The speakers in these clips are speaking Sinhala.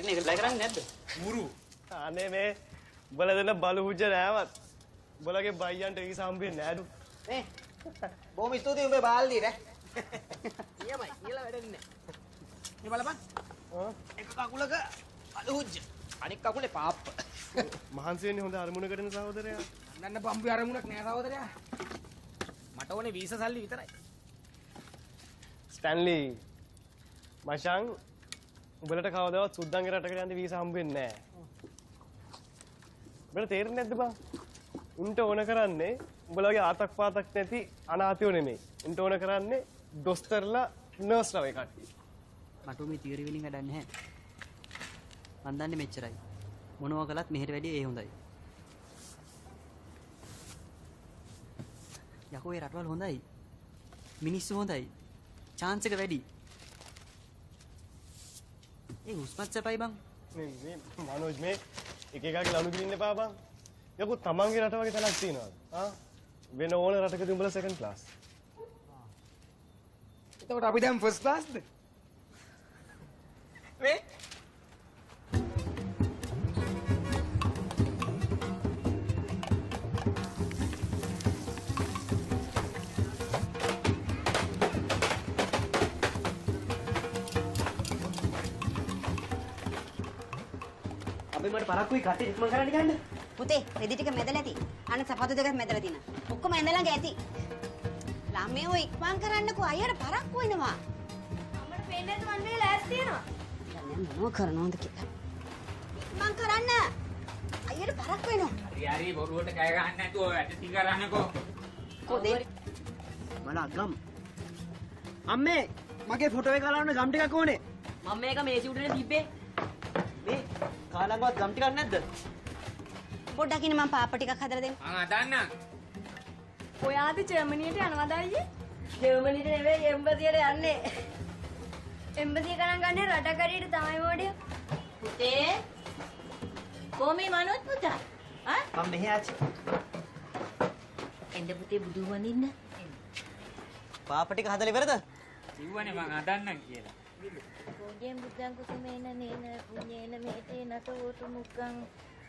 නේ ඒක ප්ලේ කරන්නේ නැද්ද? මුරු. අනේ මේ උඹලා දෙන බලු හුජ්ජ නෑවත්. උඹලගේ බයියන්ට ඒක සම්බෙන්නේ නෑඩු. මේ බොහොම ස්තුතියි උඹේ බාල්දියට. ඊයමයි කියලා වැඩන්නේ. මේ බලපන්. එක කකුලක බලු හුජ්ජ. අනික් කකුලේ පාප්ප. මහන්සි වෙන්නේ හොඳ අරමුණකටනේ සහෝදරයා. නන්න පම්පි අරමුණක් නෑ සහෝදරයා. මට ඕනේ වීසා සල්ලි විතරයි. ස්ටැන්ලි මචං උඹලට කවදාවත් සුද්දන්ගේ රටකට යන්න වීසා හම්බෙන්නේ නෑ. උඹලට තේරෙන්නේ නැද්ද බං? උන්ට ඕන කරන්නේ උඹලගේ ආතක් පාතක් නැති අනාථයෝ නෙමෙයි. උන්ට ඕන කරන්නේ දොස්තරලා නර්ස්ලා වගේ කට්ටිය. මට මේ තියරි වලින් වැඩක් නැහැ. මන් දන්නේ මෙච්චරයි. මොනවා කළත් මෙහෙට වැඩිය ඒ හොඳයි. යකෝ ඒ රටවල් හොඳයි. මිනිස්සු හොඳයි. chance එක වැඩි. ඒ උස්මත් සපයි බං. මේ මනෝජ් මේ එක එකගේ ලනු ගින්න එපා බං. යකෝ තමන්ගේ රට වගේ තැනක් තියෙනවද? වෙන ඕන රටකදී උඹලා සෙකන්ඩ් ක්ලාස්. එතකොට අපි දැන් ෆස්ට් ක්ලාස්ද? මේ අපි මට පරක්කුයි කටේ ඉක්මන් කරන්න ගන්න. පුතේ රෙදි ටික මැදලා ඇති. අන්න සපත්තු දෙකක් මැදලා තියෙන. ඔක්කොම ඇඳලා ඇති. ළමයෝ ඉක්මන් කරන්නකෝ අයියට පරක්කු වෙනවා. අපිට පේන්නේ නැද්ද මන්නේ ලෑස්ති වෙනවා. දැන් මොනව කරනවද කියලා. ඉක්මන් කරන්න. අයියට පරක්කු වෙනවා. හරි හරි බොරුවට කෑ ගහන්න නැතුව වැඩ ටික කරන්නකෝ. කොදේ මලා ගම්. අම්මේ මගේ ෆොටෝ එක ගලවන්න ගම් ටිකක් ඕනේ. මම මේක මේසි උඩනේ තිබ්බේ. මේ කාලංගවත් ගම් ටිකක් නැද්ද? පොඩ්ඩක් ඉන්න මම පාප ටිකක් හදලා දෙන්න. මං හදන්නම්. ඔයාද ජර්මනියට යනවද අයියේ? ජර්මනියට නෙවෙයි එම්බසියට යන්නේ. එම්බසිය ගණන් ගන්නේ රටක් හරියට තමයි මොඩිය. පුතේ කොහොමයි මනෝත් පුතා? මම මෙහෙ ආච්චි. එන්න පුතේ බුදු වඳින්න. පාප ටික හදලා ඉවරද? කිව්වනේ මං හදන්නම් කියලා. පූජෙන් බුද්ධං කුසුමේන නේන පුඤ්ඤේන මේතේ නතෝතු මුක්ඛං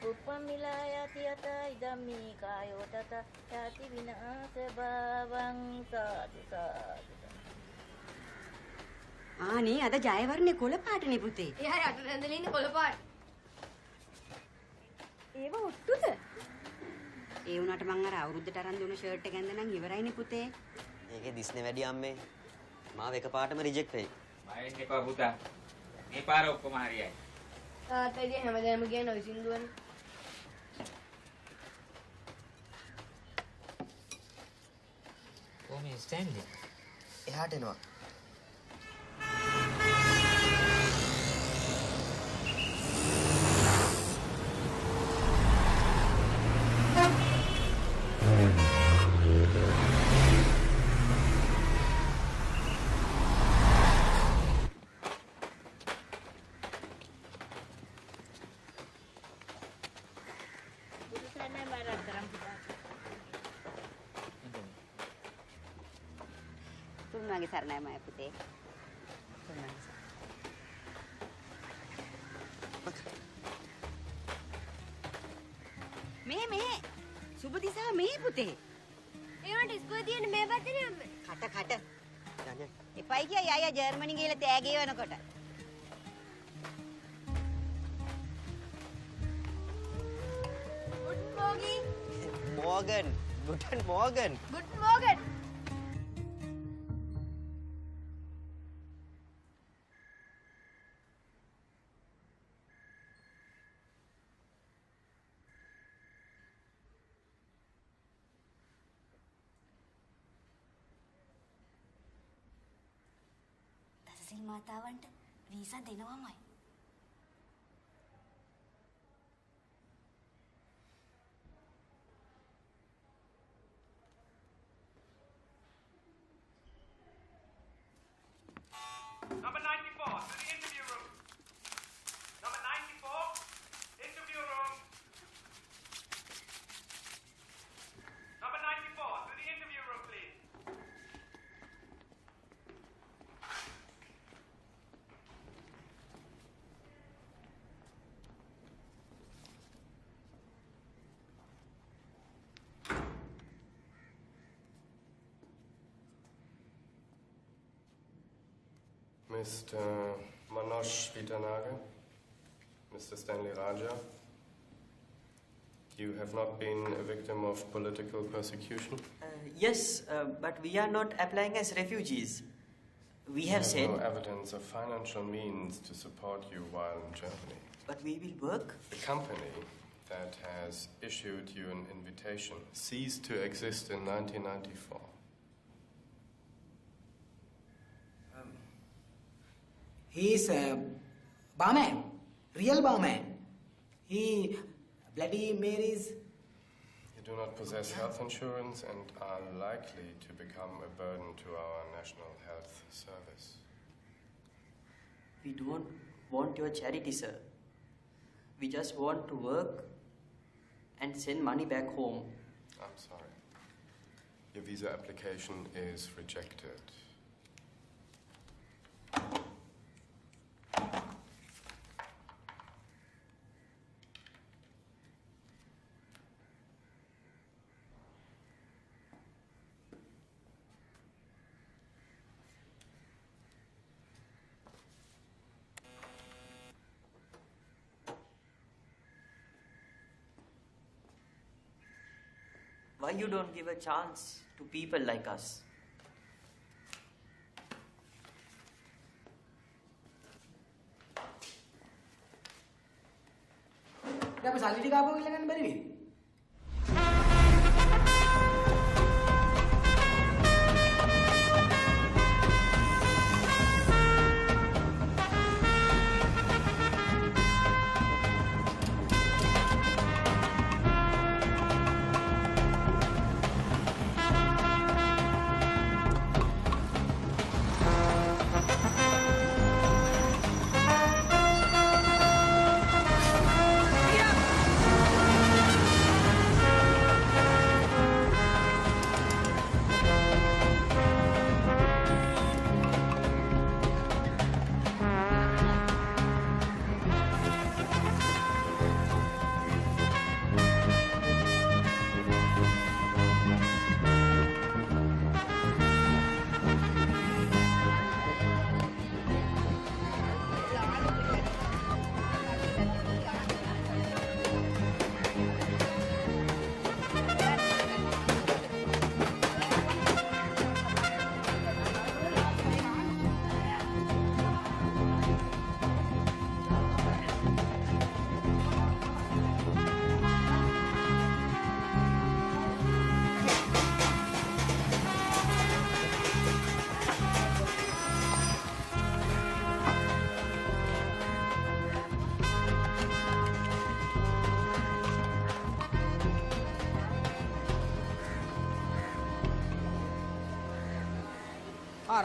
උප්පමිලා යති යත ඉදම්මි කායෝ තත යති විනාශ භවං සාදු සාදු. ආනේ අද ජයවර්ණේ කොළ පාටනේ පුතේ. එහා යට රැඳලා ඉන්නේ කොළ පාට. ඒව ඔට්ටුද? ඒ වුණාට මං අර අවුරුද්දට අරන් දුන්න ෂර්ට් එක ඇඳනනම් ඉවරයිනේ පුතේ. ඒකේ දිස්නේ වැඩි අම්මේ. මාව එකපාරටම රිජෙක්ට් වෙයි. බයෙන් එපා පුතා. මේ පාර ඔක්කොම හරියයි. තාත්තගේ හැමදේම කියන ඔය සින්දුවනේ. කොහොමද ස්ටෑන්ලි? එහාට එනවා. තුන්වගේ සරණයි මම පුතේ. තුන්වගේ සරණයි. මේ සුබ දිසා මේ පුතේ. ඒවට ඉස්කෝලේ තියෙන මේ පැත්තේ අම්මේ. කට. එපයි කියයි අයියා ජර්මනි ගිහලා තෑගි වෙනකොට. Good morning. මෝගන්. ගුටන් මෝගන්. ගුඩ් මෝර්ගන්. දසසිල් මාතාවන්ට වීසා දෙනවමයි. Number 94, to the interview room. Number 94, interview room. Number 94, to the interview room, please. Mr. Manoj Vitanaga, Mr. Stanley Raja, you have not been a victim of political persecution? Yes, but we are not applying as refugees. We have said... no evidence of financial means to support you while in Germany. But we will work. The company that has issued you an invitation ceased to exist in 1994. He is a barman, real barman. He bloody Marys. You do not possess health insurance and are likely to become a burden to our National Health Service. We don't want your charity, sir. We just want to work and send money back home. I'm sorry. Your visa application is rejected. Why you don't give a chance to people like us? Dapat salary ටික ආපහු ඉල්ල ගන්න බැරි වෙයි.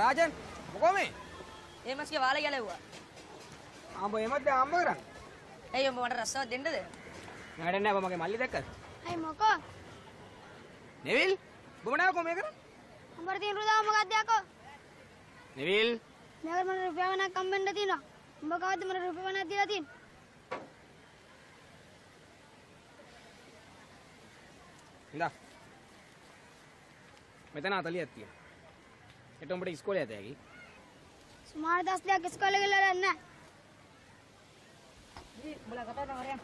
රාජන් මොකෝ මේ? ඒ මස්ගේ වාලේ ගැලෙව්වා. ආඹ එමත් දැන් ආම්බ කරන්නේ. ඇයි උඹ මට රස්සාවක් දෙන්නද? නෑ නෑ මගේ මල්ලි දැක්කද? අයි මොකෝ? නෙවිල් බොම නෑ කො මේ කරන්නේ? උඹට තියෙන රුදාව මොකක්ද යකෝ? නෙවිල් මේකට මට රුපියල් ගණනක් හම්බෙන්න තියෙනවා. උඹ කවද්ද මට රුපියල් ගණනක් දීලා තියෙන්නේ? ඉඳා. මෙතන 40ක් තියෙනවා. ඒට උඹට ඉස්කෝලේ යත හැකි. සුමාන දස් දෙයක් ඉස්කෝලේ ගිහලා නැහැ. දී උඹලා කතා කරනවා හරියන්.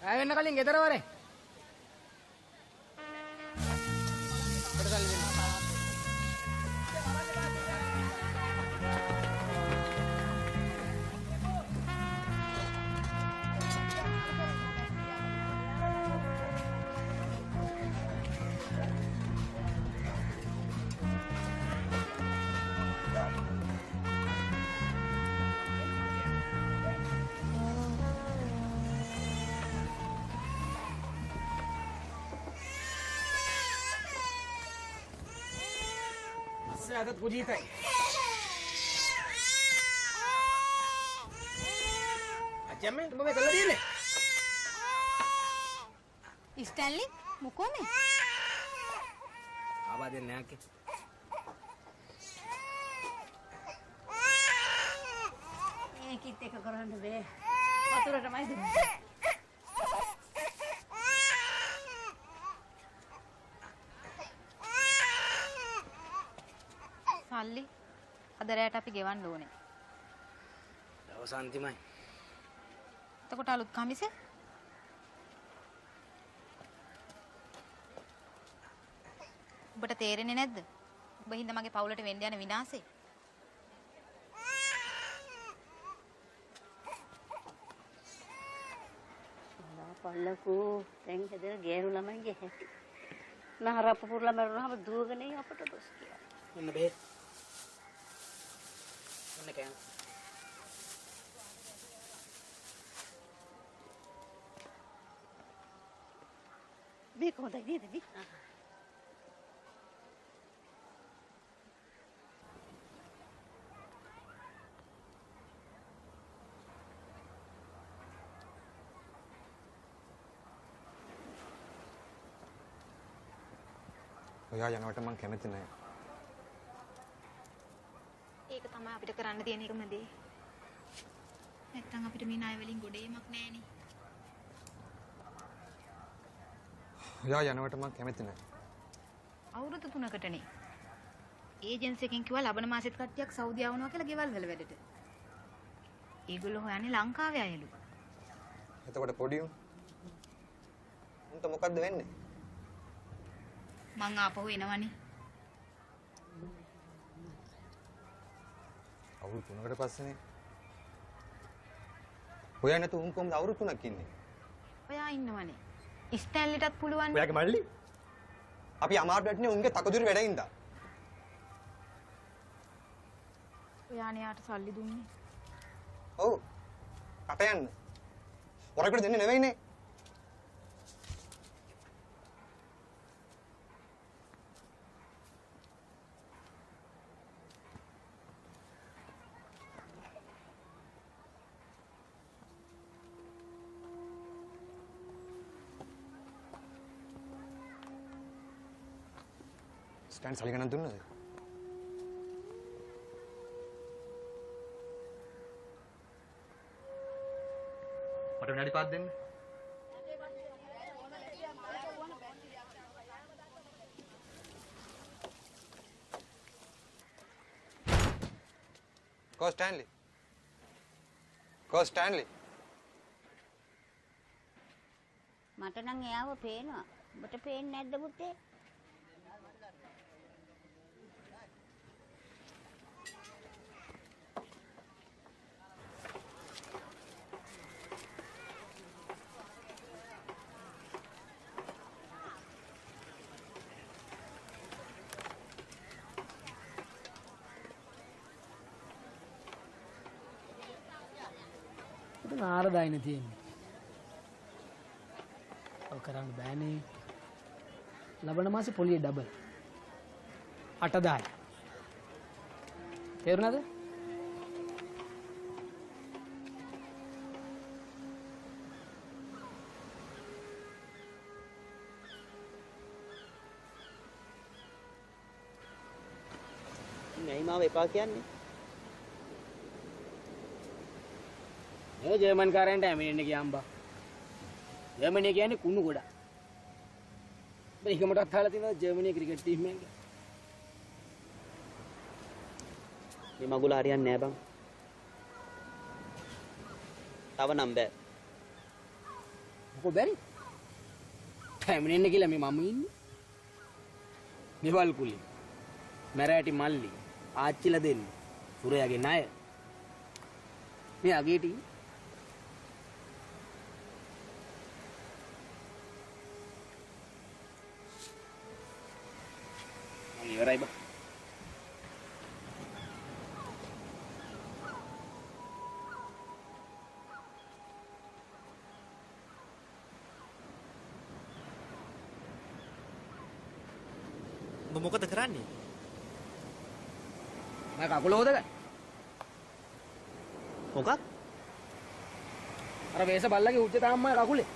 ආය වෙන්න කලින් ගෙදර වරේ. අපිට සල්ලි දෙන්න. आदत को जीता है अच्छा मैं तुमको कलर दिए ले ස්ටැන්ලි මොකෝ මේ? आवाज देने आके ඒකිත් එක කරන්න බෑ. වතුරටමයි දෙන්නේ. අද රැට අපි ගෙවන්න ඕනේ. දවස් අන්තිමයි. එතකොට අලුත් කමිස ඔබට තේරෙන්නේ නැද්ද? ඔබ හින්දා මගේ පවුලට වෙන්න යන විනාශේ. පල්ලකෝ දැන් හැදෙන ගෑනු ළමයිගේ හැටි. නහරප්ප පුරලා මරුණාම දුවගෙන අපට දොස් කියලා. මොන්න බෙහෙත්. මොන්න කෑම. මේක හොඳයි නේද මේ? ඔයා යනවට මං කැමති නෑ. ඒක තමයි අපිට කරන්න තියෙන එකම දේ. නැත්තම් අපිට මේ ණය වලින් ගොඩේමක් නෑනේ. ඔයා යනවට මං කැමති නෑ. අවුරුදු 3කටනේ. ඒජන්සි එකෙන් කිව්වා ලබන මාසෙත් කට්ටියක් සෞදි යවනවා කියලා ගෙවල් වල වැඩට. ඒගොල්ලෝ හොයන්නේ ලංකාවේ අයලු. එතකොට පොඩි උන්ට මොකද්ද වෙන්නේ? මං ආපහු එනවනේ. අවුරුදු 3කට පස්සේනේ. ඔයා නැතු උන් කොහොමද අවුරුදු 3ක් ඉන්නේ? ඔයා ඉන්නවනේ. ස්ටැන්ලිටත් පුළුවන්. ඔයාගේ මල්ලි? අපි අමාරුවටනේ උන්ගේ තකදුරු වැඩින්දා. ඔයානේ යාට සල්ලි දුන්නේ. ඔව්. කට යන්න. ඔරකට දෙන්නේ නෙවෙයිනේ. ස්ටෑන්ඩ් සල්ලි ගණන් දුන්නද? මට විනාඩි 5ක් දෙන්න. කෝ ස්ටෑන්ලි. මට නම් එයාව පේනවා. ඔබට පේන්නේ නැද්ද පුතේ? නාරදායින තියෙන්නේ. ඔය කරන්න බෑනේ. ලබන මාසේ පොලිය ඩබල්. 8,000යි. තේරුණාද? මේ මාව එපා කියන්නේ. මේ ජර්මන් කාරයන්ට ඇමිනෙන්න කියම්බා. ජර්මනිය කියන්නේ කුණු ගොඩක්. මේකමටත් අහලා තියෙනවා ජර්මනිය ක්‍රිකට් ටීම් එක. මේ මගුල හරියන්නේ නැහැ බං. තව නම් බෑ. මොකෝ බැරි? ඇමිනෙන්න කියලා මේ මම ඉන්නේ. මෙවල් කුලි. මැරෑටි මල්ලි. ආච්චිලා දෙන්නේ. සුරයාගේ ණය. මේ අගේට ඉන්නේ. ඉවරයි බා. ඔබ මොකද කරන්නේ? මම කකුල හොදගන්න. මොකක්? අර වේස බල්ලගේ උච්ච තාම්මයි කකුලේ.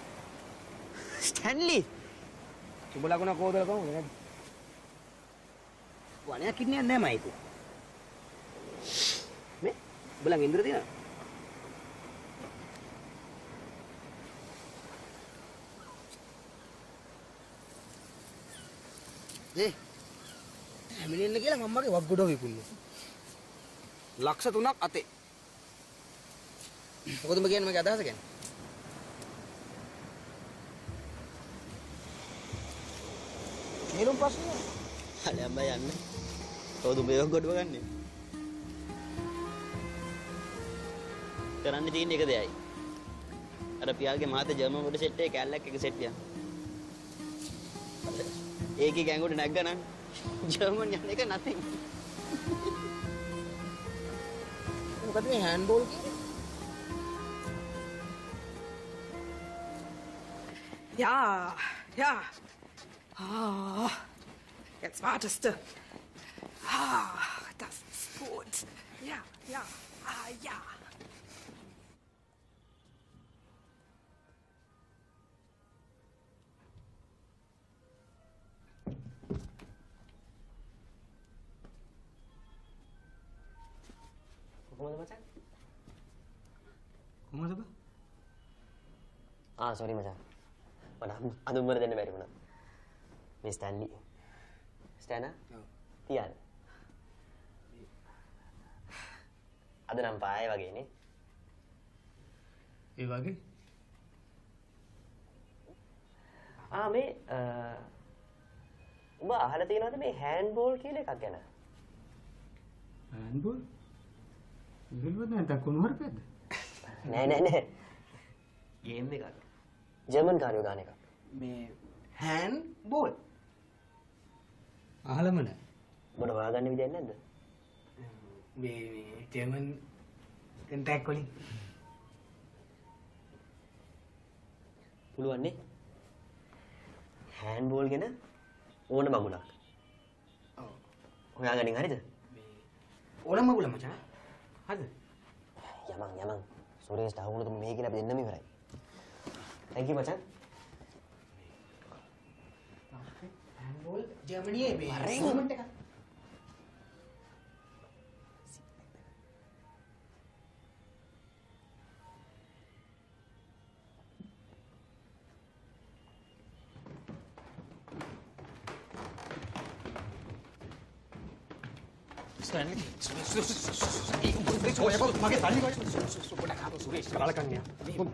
ස්ටැන්ලි. සුබ ලකුණ කෝදල කොහොමද නේද? වණයක් ඉන්නේ නැහැ මයිතු. මේ බලන් ඉන්ද්‍ර දිනා. ඒ හැමිනෙන්න කියලා මම්මගේ වග්ගොඩ විකුණනවා. ලක්ෂ 3ක් අතේ. මොකද උඹ කියන්නේ මගේ අදහස කියන්නේ? නිලුම් ප්‍රශ්නය. අනේ අම්මා යන්න. කවුද මේක ගොඩව ගන්නෙ? කරන්න තියෙන එක දෙයයි. අර පියාගේ මාතේ ජර්මන් වල සෙට් එකේ කැලලක් එක සෙට් පියා. ඒකේ ගෑඟුඩ නැග්ගනම් ජර්මන් යන එක නැතිනම්. මොකද මේ හෑන්ඩ්බෝල් කියන්නේ? Ja, ja. Ah, jetzt wartest du. Ah, das ist gut. Ja, ja, ja. කොහොමද මචං? කොහොමද බා? සෝරි මචං. මට අඳුම්බර දෙන්න බැරි වුණා. මේ ස්ටැන්ලි. ස්ටෑනා? ඔව්. තියන්න. අද නම් පාය වගේ නේ. ඒ වගේ? මේ උඹ අහලා තියෙනවද මේ හෑන්ඩ්බෝල් කියලා එකක් ගැන? හෑන්ඩ්බෝල්? ඉගෙනුවත් නැත්නම් කොහොමද? නෑ. ගේම් එකක්. ජර්මන් කාරියෝ ගාන එකක්. මේ හෑන්ඩ්බෝල්? අහලම නෑ. උඹට හොයාගන්න විදියක් නැද්ද? මේ ජර්මන් කන්ටැක්ට් වලින් පුළුවන් නේ. හෑන්ඩ්බෝල් ගැන ඕන මගුලක්. ඔව්. හොයාගන්න හරිද? ඕන මගුල මචං. හරිද? යමන්. සුරේෂ් ඩහුණු තුම මේ කියලා අපි දෙන්නම ඉවරයි. Thank you මචං. හෑන්ඩ්බෝල් ජර්මනියේ මේ ටූර්නමන්ට් එකක්. ස්ටැන්ලි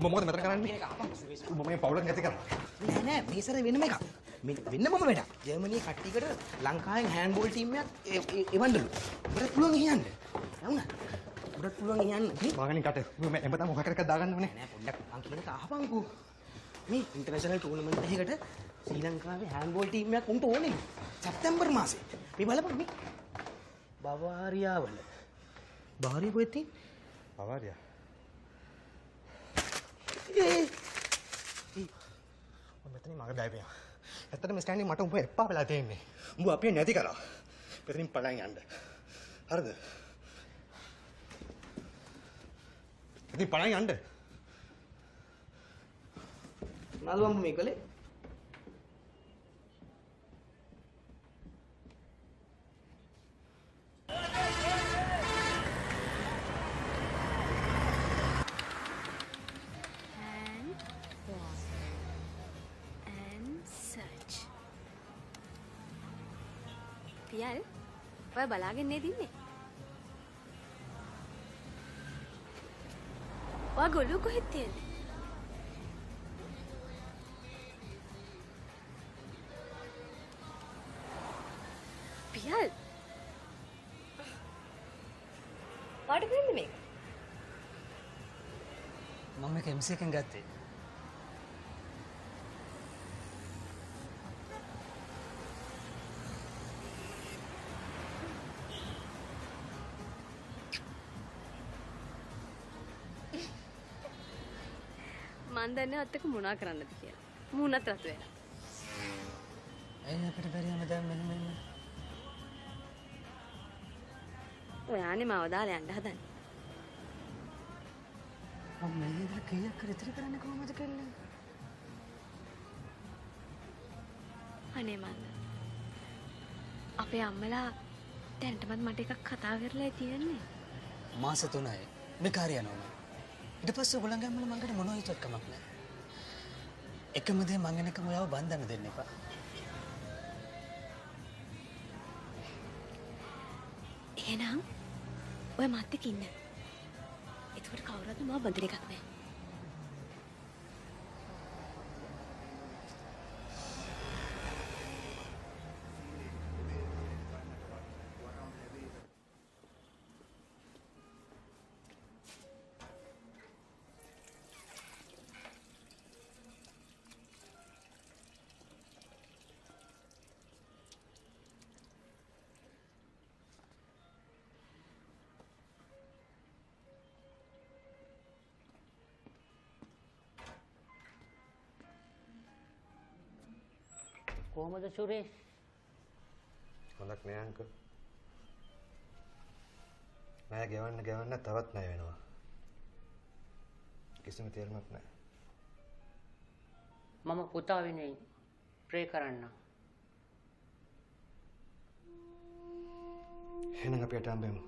මොකද මෙතන කරන්නේ? මම මේ පවුලක් නැති කරා. නෑ මේ සැරේ වෙනම එකක්. වෙන්නම වැඩක්. ජර්මනියේ කට්ටියකට ලංකාවෙන් හෑන්ඩ්බෝල් ටීම් එකක් එවන්නලු. උඹට පුළුවන් ගියන්න. යමුනා. උඹට පුළුවන් ගියන්න. මාගණි කට. මම එඹතම මොකක් කරකක් දාගන්න ඕනේ. නෑ පොඩ්ඩක් මං කියන එක අහපන්කෝ. මේ ඉන්ටර්නැෂනල් ටූර්නමන්ට් එකකට ශ්‍රී ලංකාවේ හෑන්ඩ්බෝල් ටීම් එකක් උන්ට ඕනේ. සැප්තැම්බර් මාසේ. මේ බලපන් මේ. බවාරියාවල. බවාරිය කොහෙද තියෙන්නේ? බවාරියා. මෙතනින් මග බෑපියා. ඇත්තටම ස්ටෑන්ලි මට උඹ එපා වෙලා තියෙන්නේ. උඹ අපිව නැති කරා. මෙතනින් පලයන් යන්න. හරිද? ඉතින් පලයන් යන්න. නළුවම්ම මේ කලේ. පියල් ඔය බලාගෙන නේද ඉන්නේ? ඔය ගොළු කොහෙද තියෙන්නේ? පියල් වාට වෙන්නේ මේක? මම මේක MC එකෙන් ගත්තේ. මන් දන්නේ අත්තක මොනා කරන්නද කියලා. මූණත් රතු වෙලා. ඇයි අපිට බැරි හැමදාම මෙන්න. ඔයානේ මාව දාලා යන්න හදන්නේ. මම මෙහෙදලා කීයක් කර ඉතිරි කරන්නේ කොහොමද කියලා? අනේ මන්ද. අපේ අම්මලා දැනටමත් මට එකක් කතා කරලා තියෙන්නේ. මාස 3යි. මේ කාර්යය යනවා. ඊට පස්සේ ඔයගොල්ලන්ගේ අම්මලා මංගට මොනව හිතුවත් කමක් නැහැ. එකම දේ මං එනකම ඔයාව බන්ධන දෙන්න එපා. එහෙනම් ඔය මාත් එක්ක ඉන්න. එතකොට කවුරුත් මාව බඳින එකක් නැහැ. කොහමද සුරේෂ්? හොඳක් නෑ අංක. ණය ගෙවන්න තවත් ණය වෙනවා. කිසිම තේරුමක් නෑ. මම පුතා වෙනුවෙන් ප්‍රේ කරන්න. එහෙනම් අපි අට හම්බෙමු.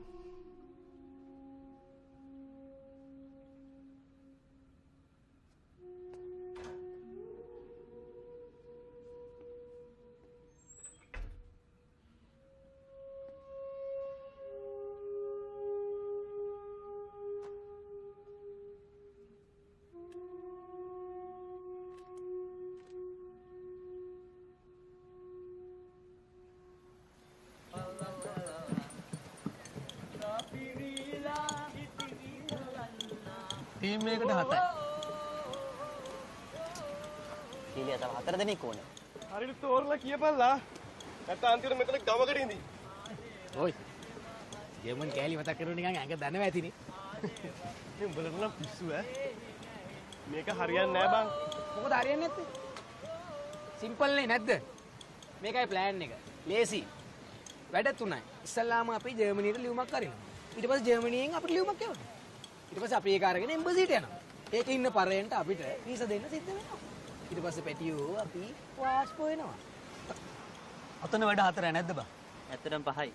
ටීම් එකකට 7යි. සීලිය තව 4 දෙනෙක් ඕනේ. හරියට තෝරලා කියපල්ලා. නැත්නම් අන්තිමට මෙතන ගමකට ඉඳී. ඔයි. ජර්මන් කෑලි මතක් කරුවා නිකන් ඇඟ දනව ඇතිනේ. මේ උඹලට නම් පිස්සු ඈ. මේක හරියන්නේ නෑ බං. මොකද හරියන්නේ නැත්තේ? සිම්පල් නේ නැද්ද? මේකයි ප්ලෑන් එක. ලේසි. වැඩ තුනයි. ඉස්සල්ලාම අපි ජර්මනියට ලියුමක් අරිනවා. ඊට පස්සේ ජර්මනියෙන් අපිට ලියුමක් එවනවා. ඊට පස්සේ අපි ඒක අරගෙන එම්බසිට යනවා. ඒකේ ඉන්න පරේන්ට අපිට වීසා දෙන්න සිද්ධ වෙනවා. ඊට පස්සේ පැටියෝ අපි වාස්පෝ වෙනවා. අතන වැඩ 4යි නැද්ද බං? ඇත්තටම 5යි.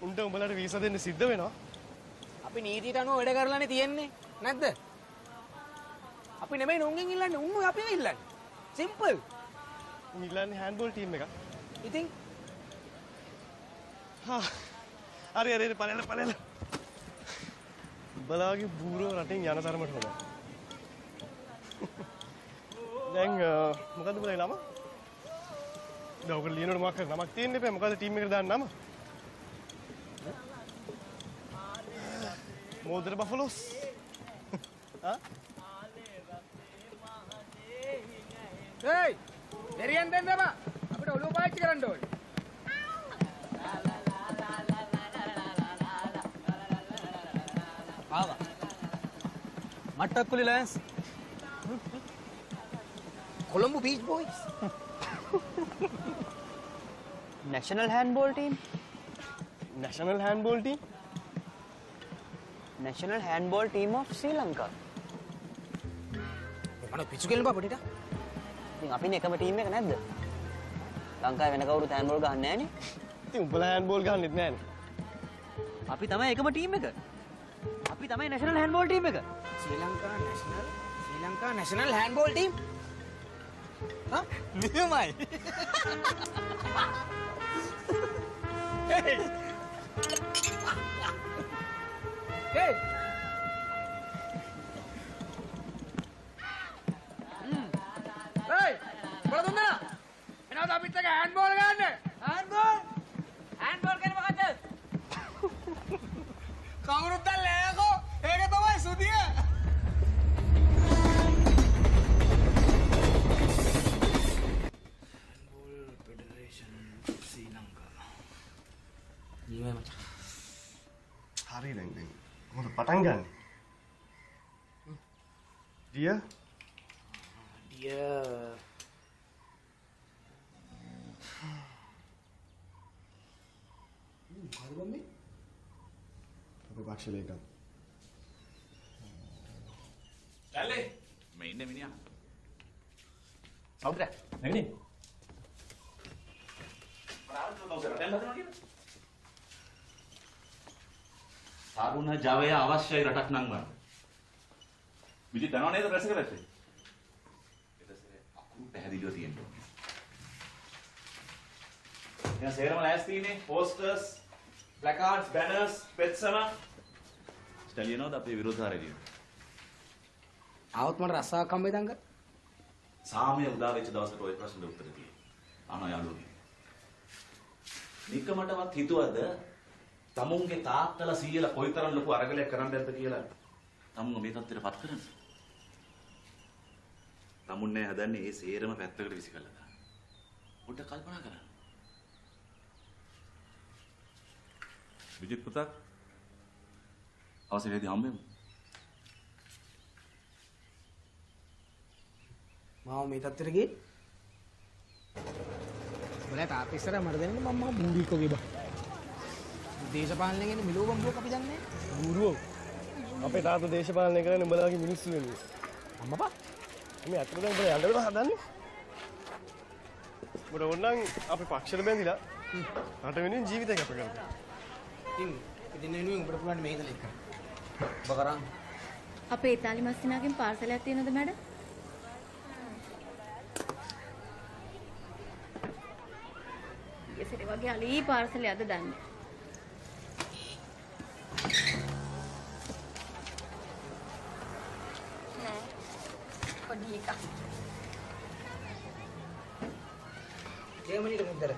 උන්ට උඹලට වීසා දෙන්න සිද්ධ වෙනවා. අපි නීතියට අනුව වැඩ කරලානේ තියෙන්නේ. නැද්ද? අපි නෙමෙයි නුන්ගෙන් ඉල්ලන්නේ. උන්නුයි අපිව ඉල්ලන්නේ. සිම්පල්. උන් ඉල්ලන්නේ හෑන්ඩ්බෝල් ටීම් එකක්. ඉතින් හරි පලයල. උඹලාගේ බූරෝ රටින් යන තරමට හොඳයි. දැන් මොකද්ද උඹලගේ නම? දැන් ඔක ලියනකොට මොකක් හරි නමක් තියෙන්න එපා. මොකද ටීම් එකට දාන්න නම? මෝදර බෆලෝස්. ඒයි! දෙරියෙන් දෙන්න බා. අපිට ඔළුව පාවිච්චි කරන්න ඕනේ. ආවා. Mattakkuli lions. Colombo beach boys. National handball team? National handball team? National handball team of Sri Lanka. මම පිස්සු කෙල්ල බා පොඩිට. ඉතින් අපිනේ එකම ටීම් එක නැද්ද? ලංකාවේ වෙන කවුරුත් handball ගහන්නේ නැහනේ. ඉතින් උඹලා handball ගහන්නෙත් නැහනේ. අපි තමයි එකම ටීම් එක. අපි තමයි national handball team එක. ශ්‍රී ලංකා national handball team. හා? නියමයි. Hey! Hey! Hey! bola දුන්නා. එනවාද අපිත් එක handball ගන්න? handball? handball කියන්නේ මොකද්ද? කවුරුත් දැල්ලෑකෝ. ඒක තමයි සුදිය. හරි දැන් මොකද පටන් ගන්න? Dear හරිවන්නේ? අපේ පක්ෂ ලේකම්. චල්ලේ මේ ඉන්නේ මිනිහා. සෞද්‍ර නැගිටින්. තරුණ ජවය අවශ්‍යයි රටක් නම් වань. විදි දනව නේද ප්‍රෙස් එක දැක්කේ? ඊටසේ අකුරු පැහැදිලිව තියෙන්න ඕනේ. එහෙනම් සේරම ලෑස්තිනේ පෝස්ටර්ස් placards, banners, පෙත්සම. ස්ටැලියනෝද අපේ විරෝධාරය ආවොත් මට රස්සාවක් හම්බෙයි දංග. සාමය උදා වෙච්ච දවසට ওই ප්‍රශ්නෙට උත්තර දෙන්න. අනෝ යාළුවනේ. නිකමටවත් හිතුවද තමුන්ගේ තාත්තලා සීයලා කොයිතරම් ලොකු අරගලයක් කරන්න බැද්ද කියලා තමුන් මේ තත්ත්වයට පත් කරන්න. තමුන් නෑ හදන්නේ ඒ සේරම පැත්තකට විසිකලා දාන්න. පොඩ්ඩක් කල්පනා කරන්න. විජිත් පුතා අවසරයේදී හම්බෙමු. මාව මේ තත්ත්වෙට ගියේ. ඔයාලා තාත්තා ඉස්සරහ මර දෙන්නේ මම බූරිකෝ ගේ බා. දේශපාලනය ගැන මිලෝ බම්බුවක් අපි දන්නේ නැහැ. ගුරුවෝ අපේ තාත්තා දේශපාලනය කරන්නේ උඹලාගේ මිනිස්සු වෙනුවෙන්. අම්මපා මේ අතට දැන් උඹලා යන්න වෙලා හදන්නේ. උඹට ඕනනම් අපේ පක්ෂයට බැඳිලා රට වෙනුවෙන් ජීවිතයක් අප කරගන්න. ඉතින් වෙනුවෙන් උඹට පුළුවන් මේ ඉඳලා එක්ක. ඔබ කරන්. අපේ ඉතාලි මස්සිනාගෙන් පාර්සලයක් තියෙනවද මැඩම්? ඊයේ වගේ අලී පාර්සලය අද දන්නේ. නෑ. පොඩි එකක්. ජර්මනියට මුද්දර.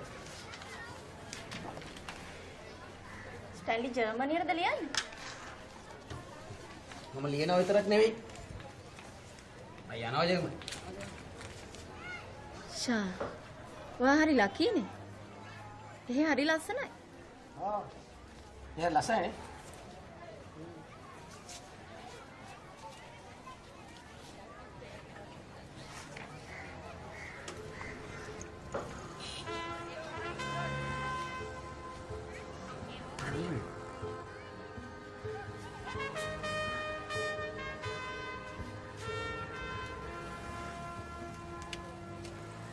ස්ටැන්ලි ජර්මනියටද ලියන්නේ? මම ලියනවා විතරක් නෙවෙයි. මම යනවා ජර්මනියට. ෂා. වා හරි ලකීනේ. එහෙ හරි ලස්සනයි. ආ. යා ලස්සනයි.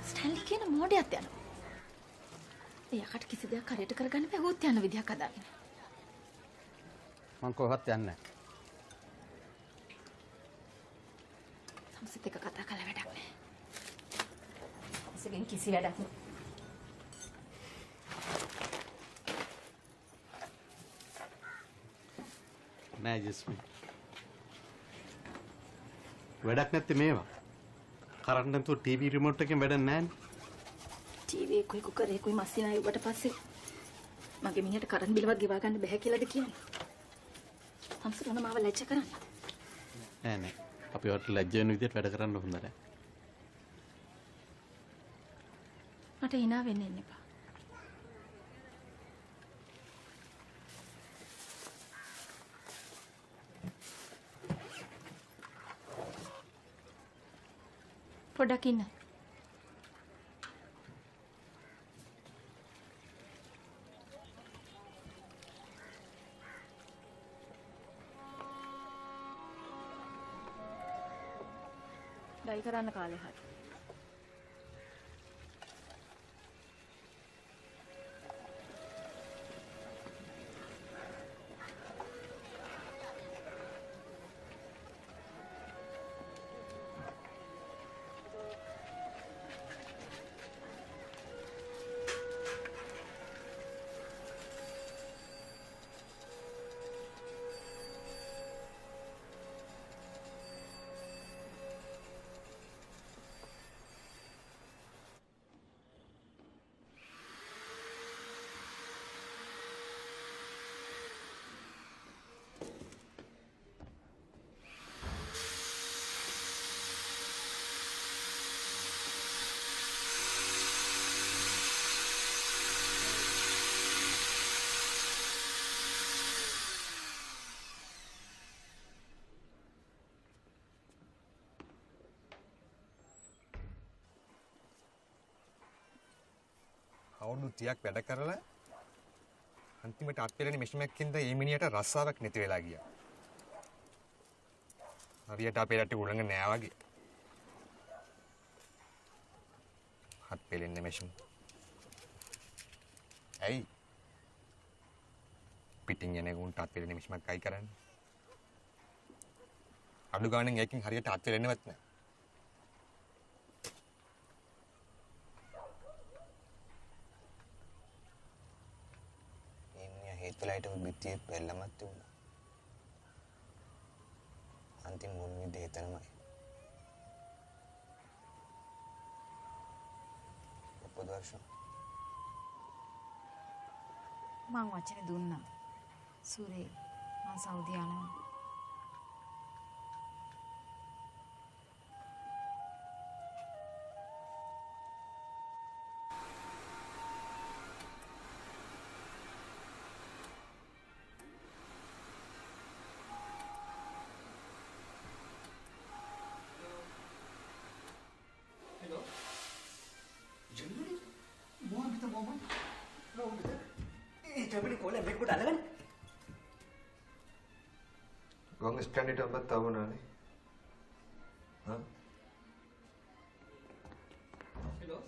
ස්ටැන්ලි කියන මොඩියත් යනවා. එයාට කිසි දෙයක් හරියට කරගන්න බැහැ. ඌත් යන විදියක් හදාගෙන. මං කොහොත් යන්නේ නැහැ. සම්සිත එක කතා කළ වැඩක් නැහැ. ඉතින් කිසි වැඩක් නැහැ. නෑ ජස්මින්. වැඩක් නැත්තේ මේවා. කරන්ට් නැතුව ටීවී රිමෝට් එකෙන් වැඩක් නෑනේ. ටීවී එකයි කුකරේ එකයි මස්සිනා යුවට පස්සේ මගේ මිනිහට කරන් බිලවත් ගෙවා ගන්න බැහැ කියලාද කියන්නේ? හම්සරණ මාව ලැජ්ජ කරන්නද? නෑ නෑ. අපි වට ලැජ්ජ වෙන විදිහට වැඩ කරන්න හොඳ නෑ. මට hina වෙන්න එන්න එපා. පොඩ්ඩක් ඉන්න. ඩයි කරන්න කාලේ හරි. අවුරුදු 30ක් වැඩ කරලා අන්තිමට අත්පෙරණි මෙෂමැක්කින්ද මේ මිනිහට රස්සාවක් නැති වෙලා ගියා. හරියට අපේ රටේ උලංග නෑ වගේ. අත්පෙරණි මෙෂම. ඇයි? පිටින් යන උන්ට අත්පෙරණි මෙෂමක් අයි කරන්නේ. අඩු ගානෙන් එකකින් හරියට අත්පෙරණිවත් නෑ. අනිත් වෙලාවට බිත්තියේ පෙරලමත් වුණා. අන්තිම මොන විදිහේ තමයි. අපදර්ශන මං වචනේ දුන්නා. සූරේ මං සෞදි යනවා. ගොංග ස්ටෑන්ඩිට අම්බත් තවුණානේ. හා? Hello.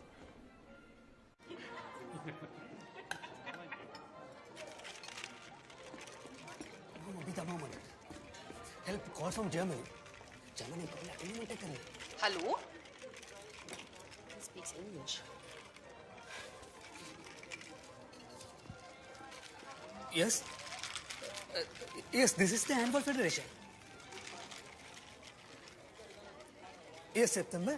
moment. Help call from Germany. Germany call eliminate kare. Hello? He speaks English. Yes. Yes, this is the Handball Federation. Yes, September.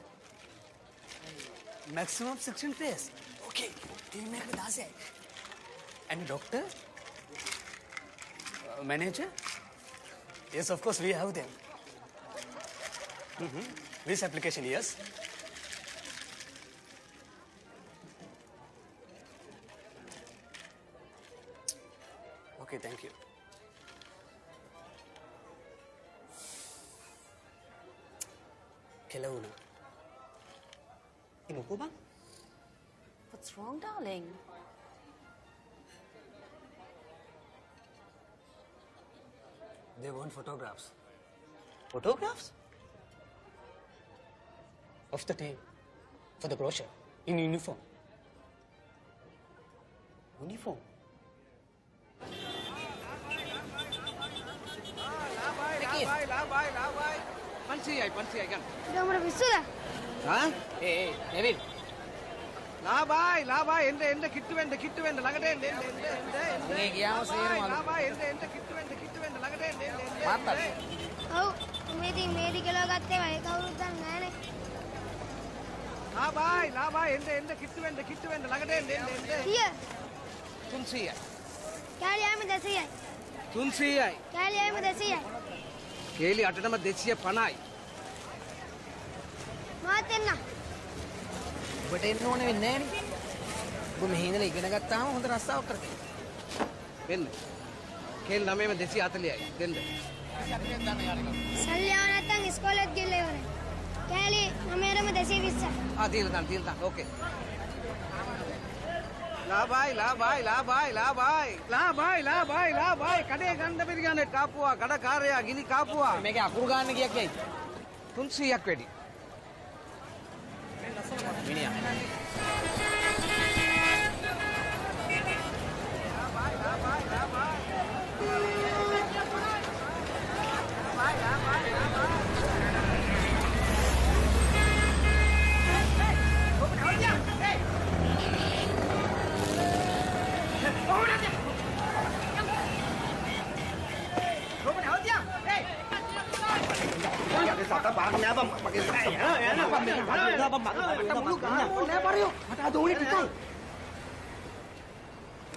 Maximum 16 players. Okay, team make with us. And doctor? Manager? Yes, of course, we have them. This application, yes. Okay, thank you. Kelowna. Inuko ba? What's wrong, darling? They want photographs. Photographs? Of the team. For the brochure. In uniform. Uniform? Labai. Pansi ay kan. Udah mau bisuda. Ha? Hey, Neville. Labai, ende kittu wenda lagade ende. Nee giyawa seyama. Labai ende kittu wenda lagade ende. Matta. ඔව් මේටි කියලා ගත්තේ වයි කවුරුත් දන්නේ නැහනේ. Labai ende kittu wenda lagade ende. කීය? 300යි. කෑලියම 200යි. 300යි. කෑලියම 200යි. කේලි 8ටම 250යි. මාත් එන්න. ඔබට එන්න ඕනේ වෙන්නේ නැහැ නේ. ඔබ මෙහි ඉඳලා ඉගෙන ගත්තාම හොඳ රස්සාවක් කරගන්න. වෙන්න. කේලි 9ම 240යි. දෙන්න. සල්ලි ආව නැත්තම් ඉස්කෝලේත් ගිහලා ඉවරයි. කෑලි 9ටම 220යි. දීලා දාන්න. ඕකේ. Labai. කඩේ ගන්න පිළිගන්නේ කාපුවා, කඩකාරයා, ගිනි කාපුවා. මේකේ අකුරු ගන්න ගියක් යයි. 300ක් වැඩි. මිනිහා.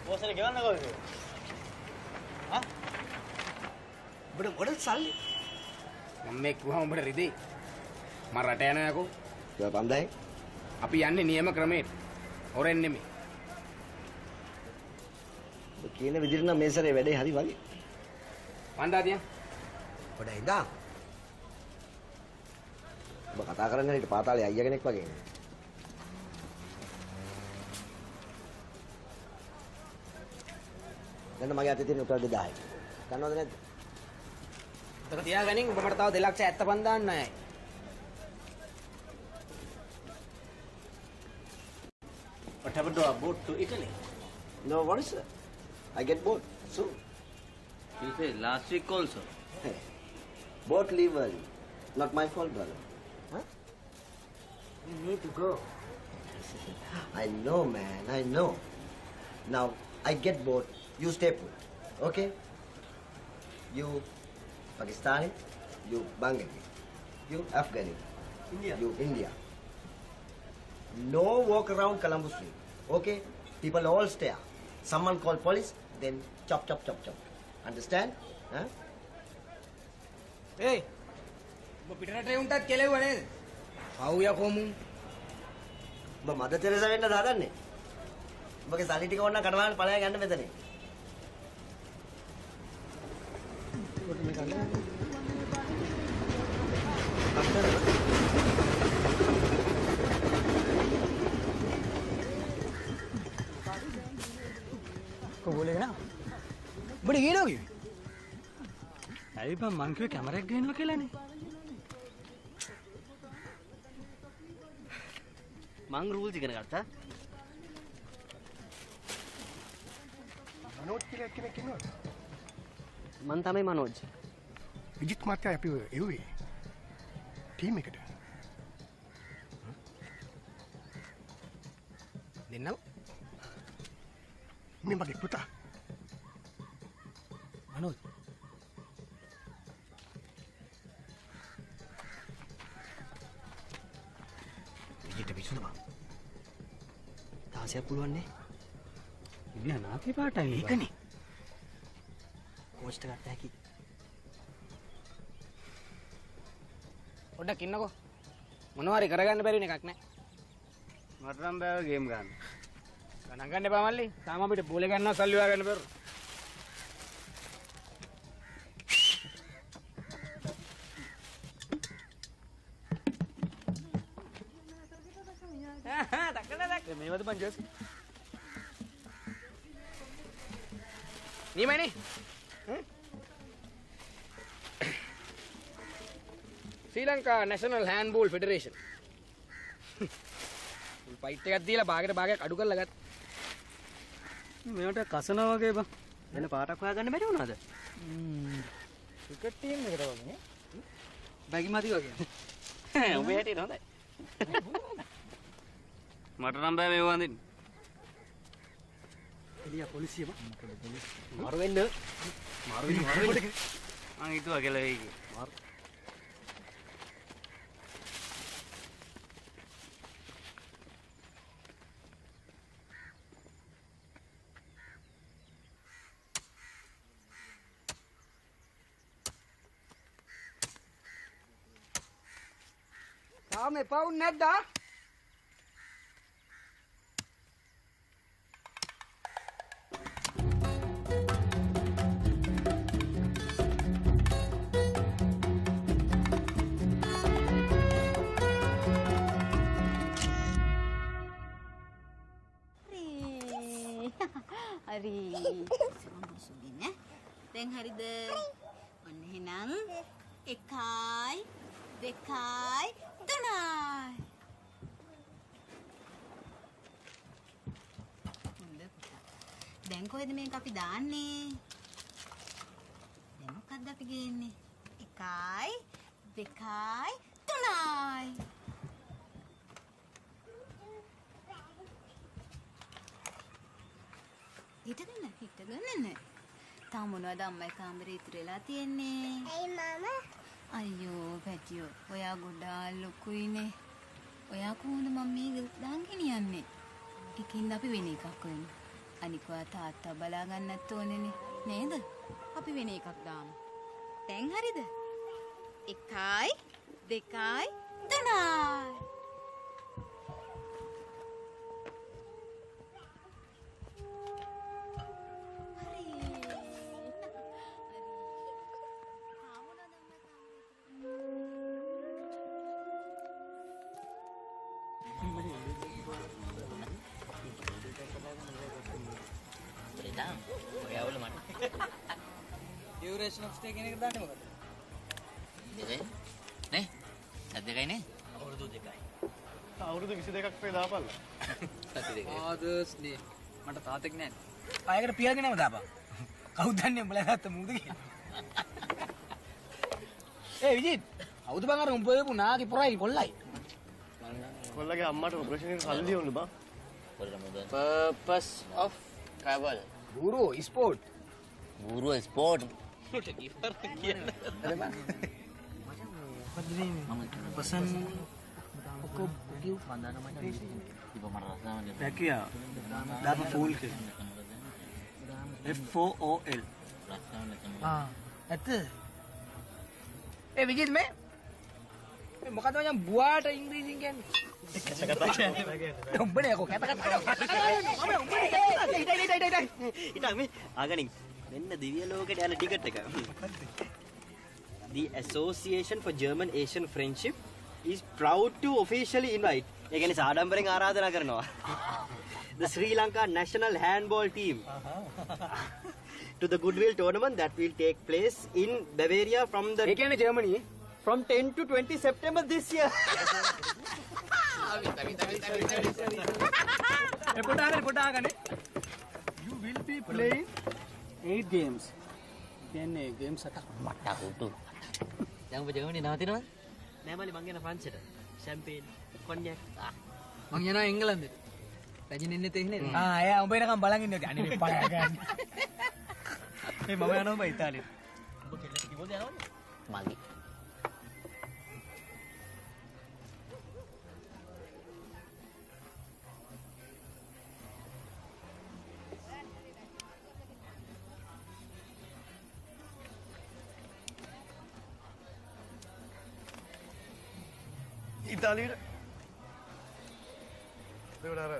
පෝසල ගෙවන්න කොහෙද? හා? ඔබට ගොඩක් සල්ලි. මම මේ කිව්වම ඔබට රිදී. මම රට යනවා යකෝ. ඒක පන්දයි. අපි යන්නේ නියම ක්‍රමයට. හොරෙන් නෙමෙයි. ඔබ කියන විදිහට නම් මේ සැරේ වැඩේ හරි වගේ. පන්දා තියන්. පොඩයි ඉඳා. ඔබ කතා කරන්නේ හිට පාතාලේ අයියා කෙනෙක් වගේ නේ. දැන් මගේ අතේ තියෙන උපර 2000යි. ගන්නවද නැද්ද? ඒක තියාගනින් ඔබ මට තව 2,75,000 දාන්න නෑයි. What happened to our boat to Italy? No worries, sir. I get boat soon. You say last week also. Hey, boat leave early. Not my fault, brother. Huh? You need to go. I know, man. I know. Now, I get boat. You stay put. Okay? You Pakistani, you Bengali, you Afghani, India. You India. No walk around Columbus Street. Okay? People all stare. Someone call police, then chop, chop, chop, chop. Understand? Huh? Hey, පිටරටේ උන්ටත් කෙලෙව්ව නේද? ආවුයා කොමු. ඔබ මද තෙරේසා වෙන්න හදන්නේ. ඔබගේ සල්ලි ටික ඕන කඩලාගෙන පළයන් යන්න මෙතන. को बोलेगा ना बड़ी गेन होगी अरे बा मन के कैमरा गेन वकेला नहीं මං රූල්ස් ඉගෙන ගත්තා. මනෝජ් කියලා කෙනෙක් ඉන්නවද? මං තමයි මනෝජ්. විජිත් මාත්‍යා අපි එව්වේ ටීම් එකට. දෙන්නම මේ මගේ පුතා. मनोज විජිට විසුනවා. තාසයක් පුළුවන් නේ? ඉන්නේ නාකේ පාටයි ඒකනේ. කෝච්ට ගත්ත හැකි. පොඩ්ඩක් ඉන්නකෝ. මොනවාරි කරගන්න බැරි එකක් නෑ. මට නම් බෑ ගේම් ගන්න. ගණන් ගන්න එපා මල්ලි. තාම අපිට බෝලේ ගන්නවා සල්ලි හොයාගන්න බැරුව. මේවද මං ජස් නියමයි නේ? ශ්‍රී ලංකා නැෂනල් හෑන්ඩ්බෝල් ෆෙඩරේෂන්. ෆයිට් එකක් දීලා භාගයට භාගයක් අඩු කරලා ගත්තා. මේකට කසනවා වගේ බං වෙන පාටක් හොයාගන්න බැරි වුණාද? ක්‍රිකට් ටීම් එකට වගේ බැගි මදි වගේ උඹේ හැටියට හොඳයි. මට නම් බෑ මේව වඳින්න. එළිය පොලිසිය බං මාරු වෙන්න. මාරු වෙන්න. මං හිතුවා කියලා වෙයි කියලා. තාම එපා වුනේ නැද්දා? හරි සුගින දැන් හරිද ඔන්න එහෙනම් 1යි 2යි 3යි හොඳ පුතා දැන් කොහෙද මේක අපි දාන්නේ දැන් මොකක්ද අපි ගේන්නේ 1යි 2යි 3යි හිටගන්න තා මොනවද අම්මයි කාමරේ ඉතුරු වෙලා තියෙන්නේ ඇයි මාමා අයියෝ පැටියෝ ඔයා ගොඩාක් ලොකුයිනේ ඔයා කොහොමද මම මේ දාන් ගෙනියන්නේ ඒකින්ද අපි වෙන එකක් වෙමු අනික ඔයා තාත්තා බලා ගන්නත් ඕනේනේ නේද අපි වෙන එකක් දාමු දැන් හරිද 1යි 2යි 3යි ඩියුරේෂන් ඔෆ් ස්ටේ කියන එක දාන්නේ මොකද? දෙකයි නේ? දෙකයි නේ? අවුරුදු 2යි. අවුරුදු 22ක් වේ දාපල්ලා. ආදර්ස් නේ. මට තාතෙක් නෑ. ආයකට පියාගෙනම දාපන්. කවුද දන්නේ උඹලා ගත්ත මූද කියලා. ඒ විජිත්, අවුද බං අර උඹේ පුනාගේ පොරයි කොල්ලයි. කොල්ලගේ අම්මට ඔපරේෂන් එක සල්ලි ඕනේ බං. Purpose of travel. Guru, sport. බූරුව sport pesan Pakia dapat full ke FOOL ඇත්ත ඒ විජිත් මේ මොකද මචං බුවාට ඉංග්‍රීසියෙන් කියන්නේ උඹනේ යකෝ කතා ඉතින් මේ ආගනින් මෙන්න දිව්‍ය ලෝකෙට යන ටිකට් එක The Association for German Asian Friendship is proud to officially invite ඒ කියන්නේ සාඩම්බරෙන් ආරාධනා කරනවා the Sri Lanka national handball team to the goodwill tournament that will take place in Bavaria from the ඒ කියන්නේ Germany from 10 to 20 September this year පොටාගනේ you will be playing 8 games කියන්නේ games එකක් මට උතු දැන් ඔබ ජර්මනි නවතිනවද නෑ මලි මං යන ෆ්‍රාන්සෙට ෂැම්පේන් කොන්්‍යක් මං යනවා එංගලන්තෙට රජින ඉන්නේ තේින්නේ එයා උඹ එනකම් බලන් ඉන්න අනේ මේ පය ගන්න මේ මම යනවා බයි ඉතාලියට ඔබ කෙල්ලට කිව්වද යනවද මගේ ඉතාලියට ඒකට අර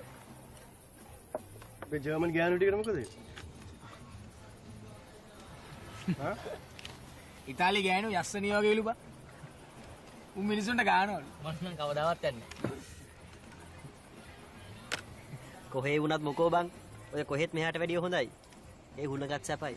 මේ ජර්මන් ගෑනු ටිකට මොකද ඉතාලි ගෑනු යස්සනිය වගේ ලුබා උන් මිනිසුන්ට ගානවලු මම නම් කවදාවත් යන්නේ කොහේ වුණත් මොකෝ බං ඔය කොහෙත් මෙහාට වැඩිය හොඳයි ඒ හුලගත් සැපයි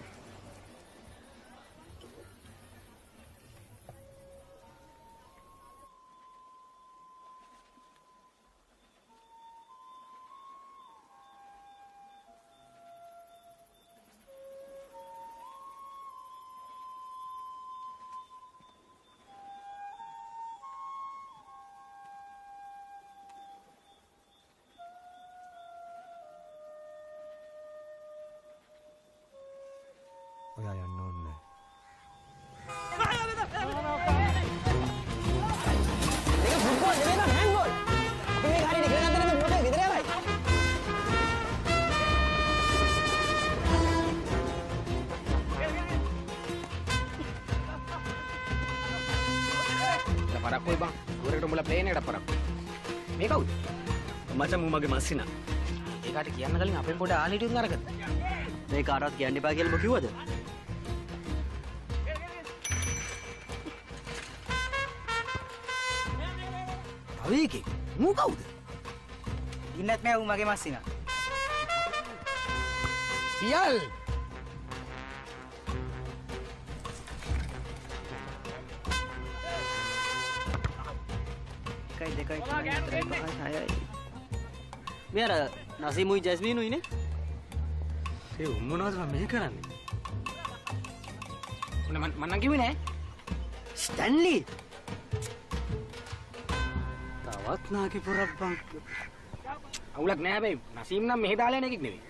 ඔයා යන්න ඕනේ ඒක ෆුට්බෝල් නෙවෙයි නේද හෑන්ඩ්බෝල් අපි මේ හරියට ගෙනත් දෙන්න මොකද ගෙදර යවයි පරක් කොයි බං උරේට මුල ප්ලේන් එකට පරක් මේ කවුද මචං මු මගේ මස්සිනා ඒකට කියන්න කලින් අපෙන් පොඩ ආලිටින් අරගත්තා මේ කාටවත් කියන්න එපා කියලා ඔබ කිව්වද තව එකෙක් මූ කවුද ඉන්නත් නෑ ඌ මගේ මස්සිනා සියල් එකයි දෙකයි තුනයි හතරයි පහයි හයයි මේ අර නසීමුයි ජැස්මිනුයි නේ ඒ උන් මොනවද මේ කරන්නේ මන්නම් කිව්වේ නෑ ස්ටැන්ලි තවත් නාකි පොරක් බං අවුලක් නෑ බයි නසීම් නම් මෙහෙ දාලා යන එකෙක් නෙවෙයි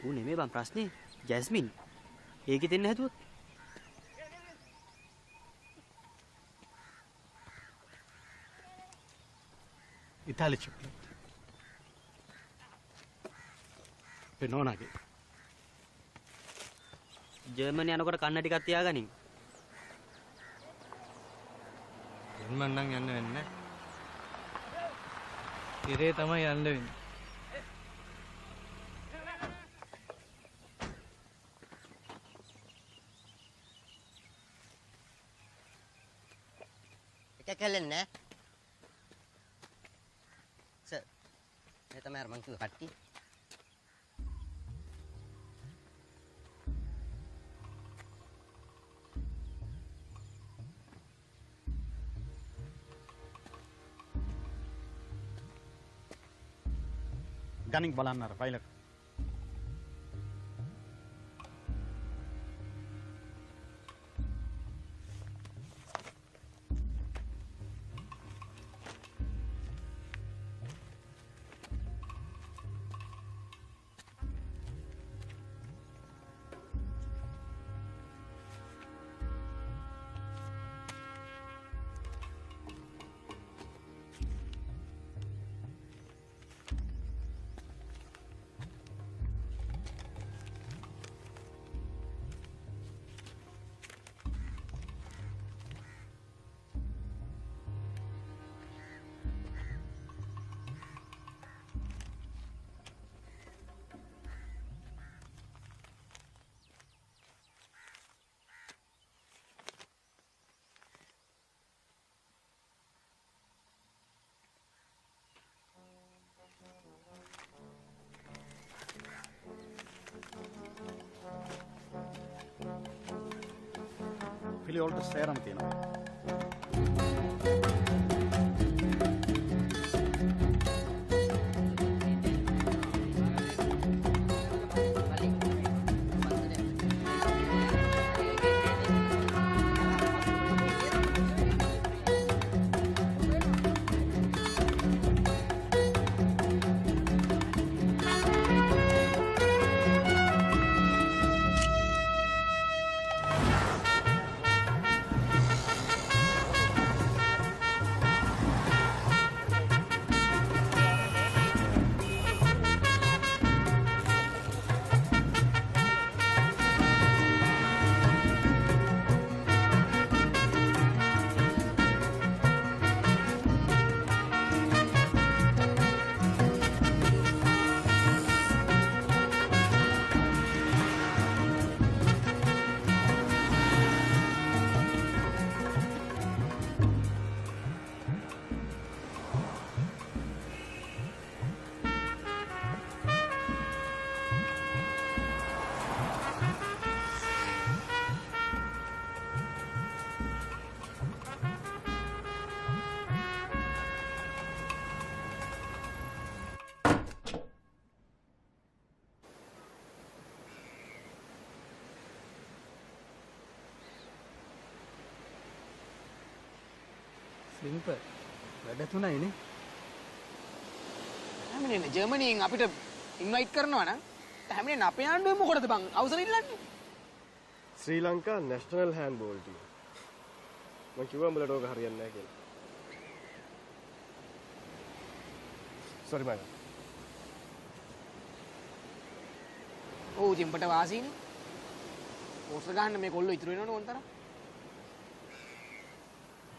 ඌ නෙමෙයි බං ප්‍රශ්නේ ජැස්මින් ඒකෙ දෙන්න හැදුවොත් ඉතාලි චොක්ලට් පෙනෝනාගේ ජර්මනි යනකොට කන්න ටිකක් තියාගනින් ජර්මන් නම් යන්න වෙන්නේ ඉරේ තමයි යන්න වෙන්නේ එක කලන්නේ සර් මේ තමයි අර මං කිව්ව කට්ටිය ගණින් බලන්න අර ෆයිල් එක පිළිවෙලට සෑරම් තියෙනවා. සිම්පල් වැඩ තුනයිනේ. හැමනේ ජර්මනියෙන් අපිට ඉන්වයිට් කරනවා නම් හැමනේ අපේ ආණ්ඩුවේ මොකටද බං අවසර ඉල්ලන්නේ? ශ්‍රී ලංකා නැෂනල් හෑන්ඩ්බෝල් ටීම්. මම කිව්වා උඹලට ඕක හරියන්නේ නැහැ කියලා. සෝරි මම. ඔව් ජිම්පට වාසීනේ. පෝස්ටර් ගන්න මේ කොල්ලෝ ඉතුරු වෙනවනේ මොන්තර.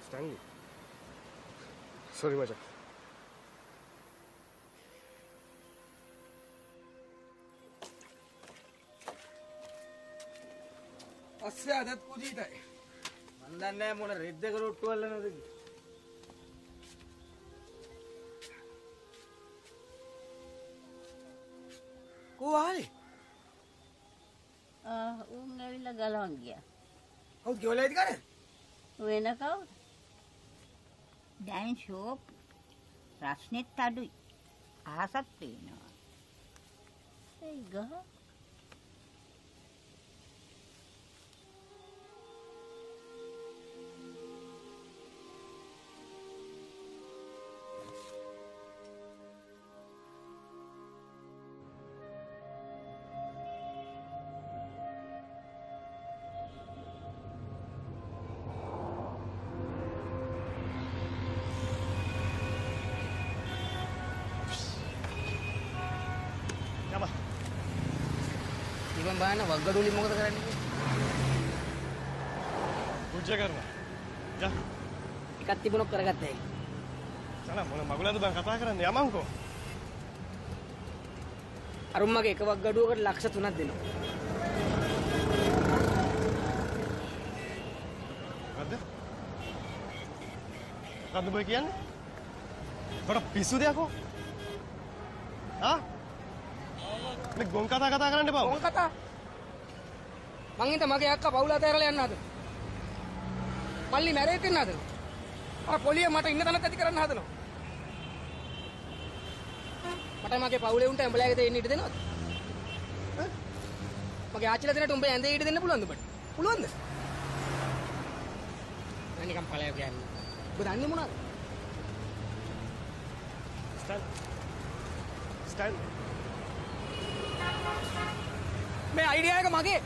ස්ටැන්ලි. සෝරි මචං. අස්සේ අදත් පුජීතයි. මන් දන්නේ මොන රෙද්දක රොට්ටු වල්ලනද කියලා. කොහාලේ? උන් ඇවිල්ලා ගලවන් ගියා. කවුද කියලා ඉද කරේ? වෙන කවුද? දැන් ෂෝප් රස්නෙත් අඩුයි. ආසත් පේනවා. ඒ ගහ ඉතින් බලන්න වග්ගඩොලි මොකද කරන්නේ? පුජ්ජ කරනවා. යා. එකක් තිබුණොත් කරගත්තා. සලා මොන මගුලද බං කතා කරන්නේ යමන්කෝ. අරුම්මගේ එක වග්ගඩුවකට ලක්ෂ 3ක් දෙනවා. මොකද්ද? මොකද්ද බයි කියන්නේ? කොට පිස්සුද යකෝ? ආ? මේ ගොන් කතා කරන්න එපා. ගොන් කතා? මං හිත මගේ අක්කා පවුල අතහැරලා යන්න හදනවා. මල්ලි මැරෙන්න ඉන්න හදනවා. අර පොලිය මට ඉන්න තැනක් ඇති කරන්න හදනවා. මට මගේ පවුලේ උන්ට ඇඹලෑගේ දෙන්න ඉඩ දෙනවද? මගේ ආච්චිලා දෙන්නට උඹ ඇඳේ ඉඩ දෙන්න පුළුවන්ද ඔබට? පුළුවන්ද? මම නිකන් පළයෝ කියන්නේ. ඔබ දන්නේ මොනවද? ස්ටයිල් මේ අයිඩියා එක මගේ.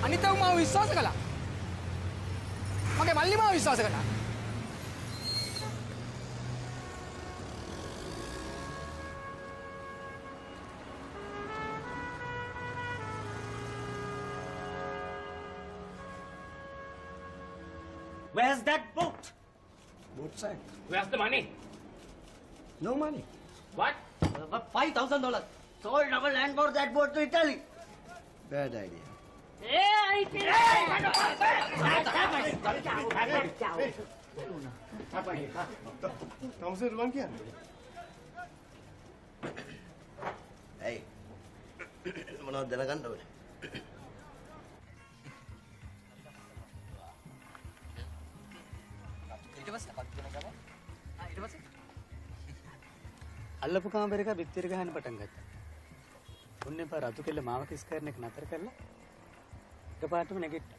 අනිතව මාව විශ්වාස කළා. මගේ මල්ලි මාව විශ්වාස කළා. Where's that boat? Boat side. Where's the money? No money. What? $5,000. Sold our land for that boat to Italy. Bad idea. තමසේ රුවන් කියන්නේ. ඇයි මොනවද දැනගන්න ඕනේ? අල්ලපු කාමරේක බිත්තිර ගහන්න පටන් ගත්තා. ඔන්නේ පාර රතු කෙල්ල මාව කිස් කරන එක නතර කරලා එකපාරටම නැගිට්ටා.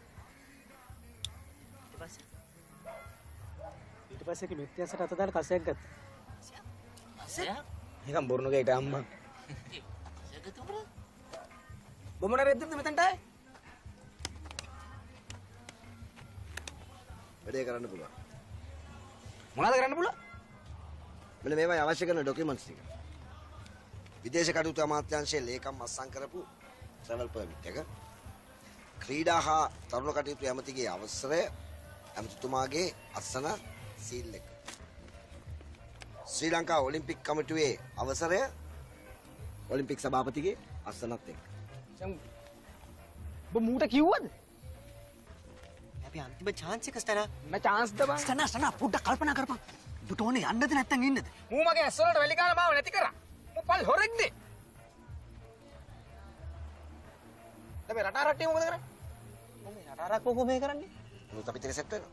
ඊට පස්සේ කි මෙත්‍යසට අත දාලා කසයක් ගත්තා. නිකන් බොරුණුගේ ඊට අම්මා. බොමන රෙද්දද මෙතනට ආයේ? වැඩේ කරන්න පුළුවන්. මොනවද කරන්න පුළුවන්? මෙන්න මේවයි අවශ්‍ය කරන ડોකියුමන්ට්ස් ටික. විදේශ කටයුතු අමාත්‍යාංශයේ ලේකම් අත්සන් කරපු ට්‍රැවල් පර්මිට් එක. ක්‍රීඩා හා තරුණ කටයුතු ඇමතිගේ අවසරය, ඇමතිතුමාගේ අත්සන සීල් එක. ශ්‍රී ලංකා ඔලිම්පික් කමිටුවේ අවසරය, ඔලිම්පික් සභාපතිගේ අත්සනත් එක්ක. ඔබ මූට කිව්වද? අපි අන්තිම chance එක ස්ටනා. මම chance ද බං? ස්ටනා පොඩ්ඩක් කල්පනා කරපන්. ඔබට ඕනේ යන්නද නැත්නම් ඉන්නද? මූ මගේ ඇස් වලට වැලි කාලා මාව නැති කරා. මූ පල් හොරෙක්ද? දැන් මේ රටා රට්ටිය මොකද කරන්නේ? මේ රටාරක් කොහොම මේ කරන්නේ? මොකද අපිත් එක්ක සෙට් වෙනවා.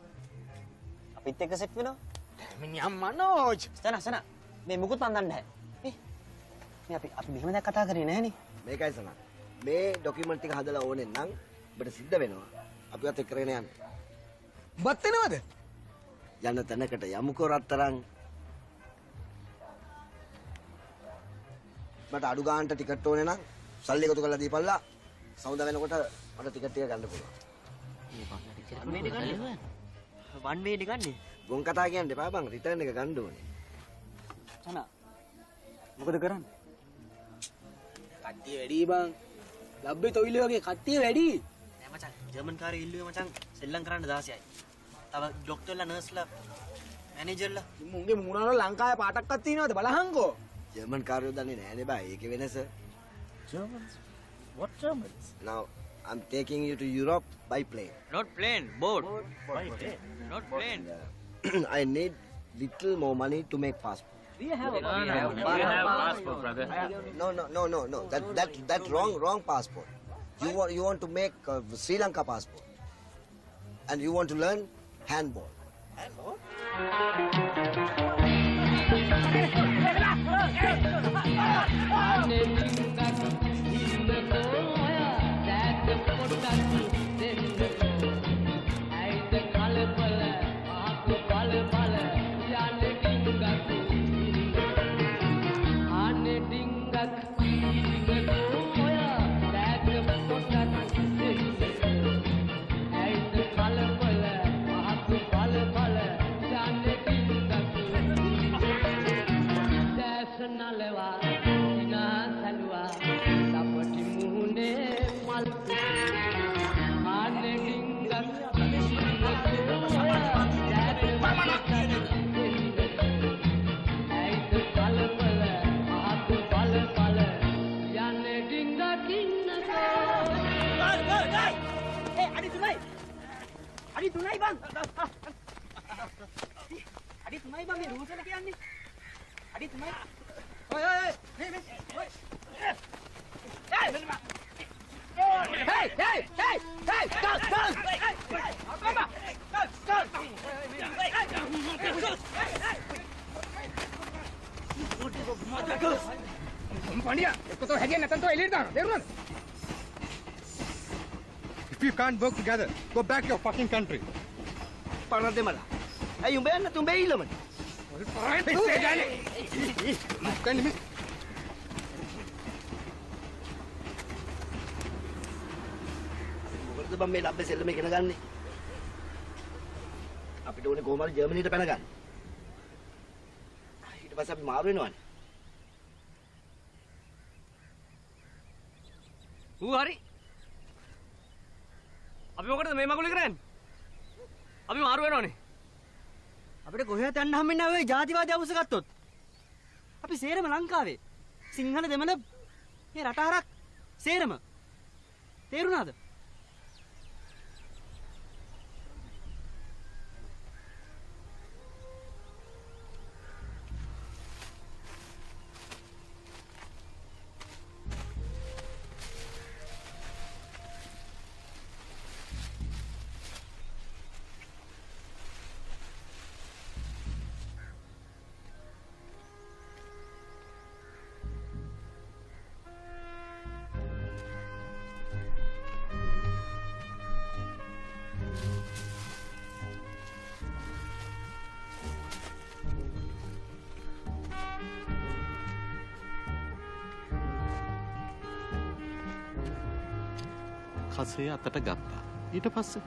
අපිත් එක්ක සෙට් වෙනවා. මිනිහා මනෝජ්. ස්ටනා මේ මුකුත් මන් දන්නේ නැහැ. මේ අපි මෙහෙම දැක් කතා කරේ නැහනේ. මේකයි සනා. මේ ડોකියුමන්ට් ටික හදලා ඕනේ නම් ඔබට සිද්ධ වෙනවා. අපිවත් එක්ක කරගෙන යන්න. බත් වෙනවද? යන්න තැනකට යමුකෝ රත්තරන්. මට අඩු ගානට ටිකට් ඕනේ නම් සල්ලි එකතු කරලා දීපල්ලා. සමුදා වෙනකොට මට ටිකට් එක ගන්න පුළුවන්. වන් වේ එක ගන්නේ. ගොන් කතා කියන්න එපා බං. රිටර්න් එක ගන්න ඕනේ. සනා මොකද කරන්නේ? කට්ටිය වැඩි බං. ලබ්බේ තොইল වගේ කට්ටිය වැඩි. නෑ මචං ජර්මන් කාරේ ඉල්ලුවේ මචං සෙල්ලම් කරන්න 16යි. තව ડોක්ටර්ලා නර්ස්ලා මැනේජර්ලා මුන්ගේ මූණවල ලංකාවේ පාටක්වත් තියෙනවද බලහන්කෝ. ජර්මන් කාර්යෝ දන්නේ නෑනේ බා. ඒකේ වෙනස. Germans? What Germans? Now I'm taking you to Europe by plane. Not plane, boat. By plane. Not plane. I need little more money to make passport. We have passport, brother. No. That wrong passport. You want to make Sri Lanka passport, and you want to learn handball. Handball? If you can't work together, go back to your fucking country. Parang de mala. Ay, yung bayan na tumbe ilo man. Moකද බම් මේ ලබ්බේ සෙල්ලම ඉගෙන ගන්න. අපිට ඕනේ කොහොම හරි ජර්මනියට පැන ගන්න. ඊට පස්සේ අපි මාරු වෙනවනේ. හරි. අපි මොකටද මේ මගුල කරන්නේ? අපි මාරු වෙනවනේ. අපිට කොහෙවත් යන්න හම්බෙන්නේ නැහැ ඔය ජාතිවාදී අවුස ගත්තොත්. අපි සේරම ලංකාවේ. සිංහල දෙමළ මේ රටහරක් සේරම. තේරුණාද? කසේ අතට ගත්තා. ඊට පස්සේ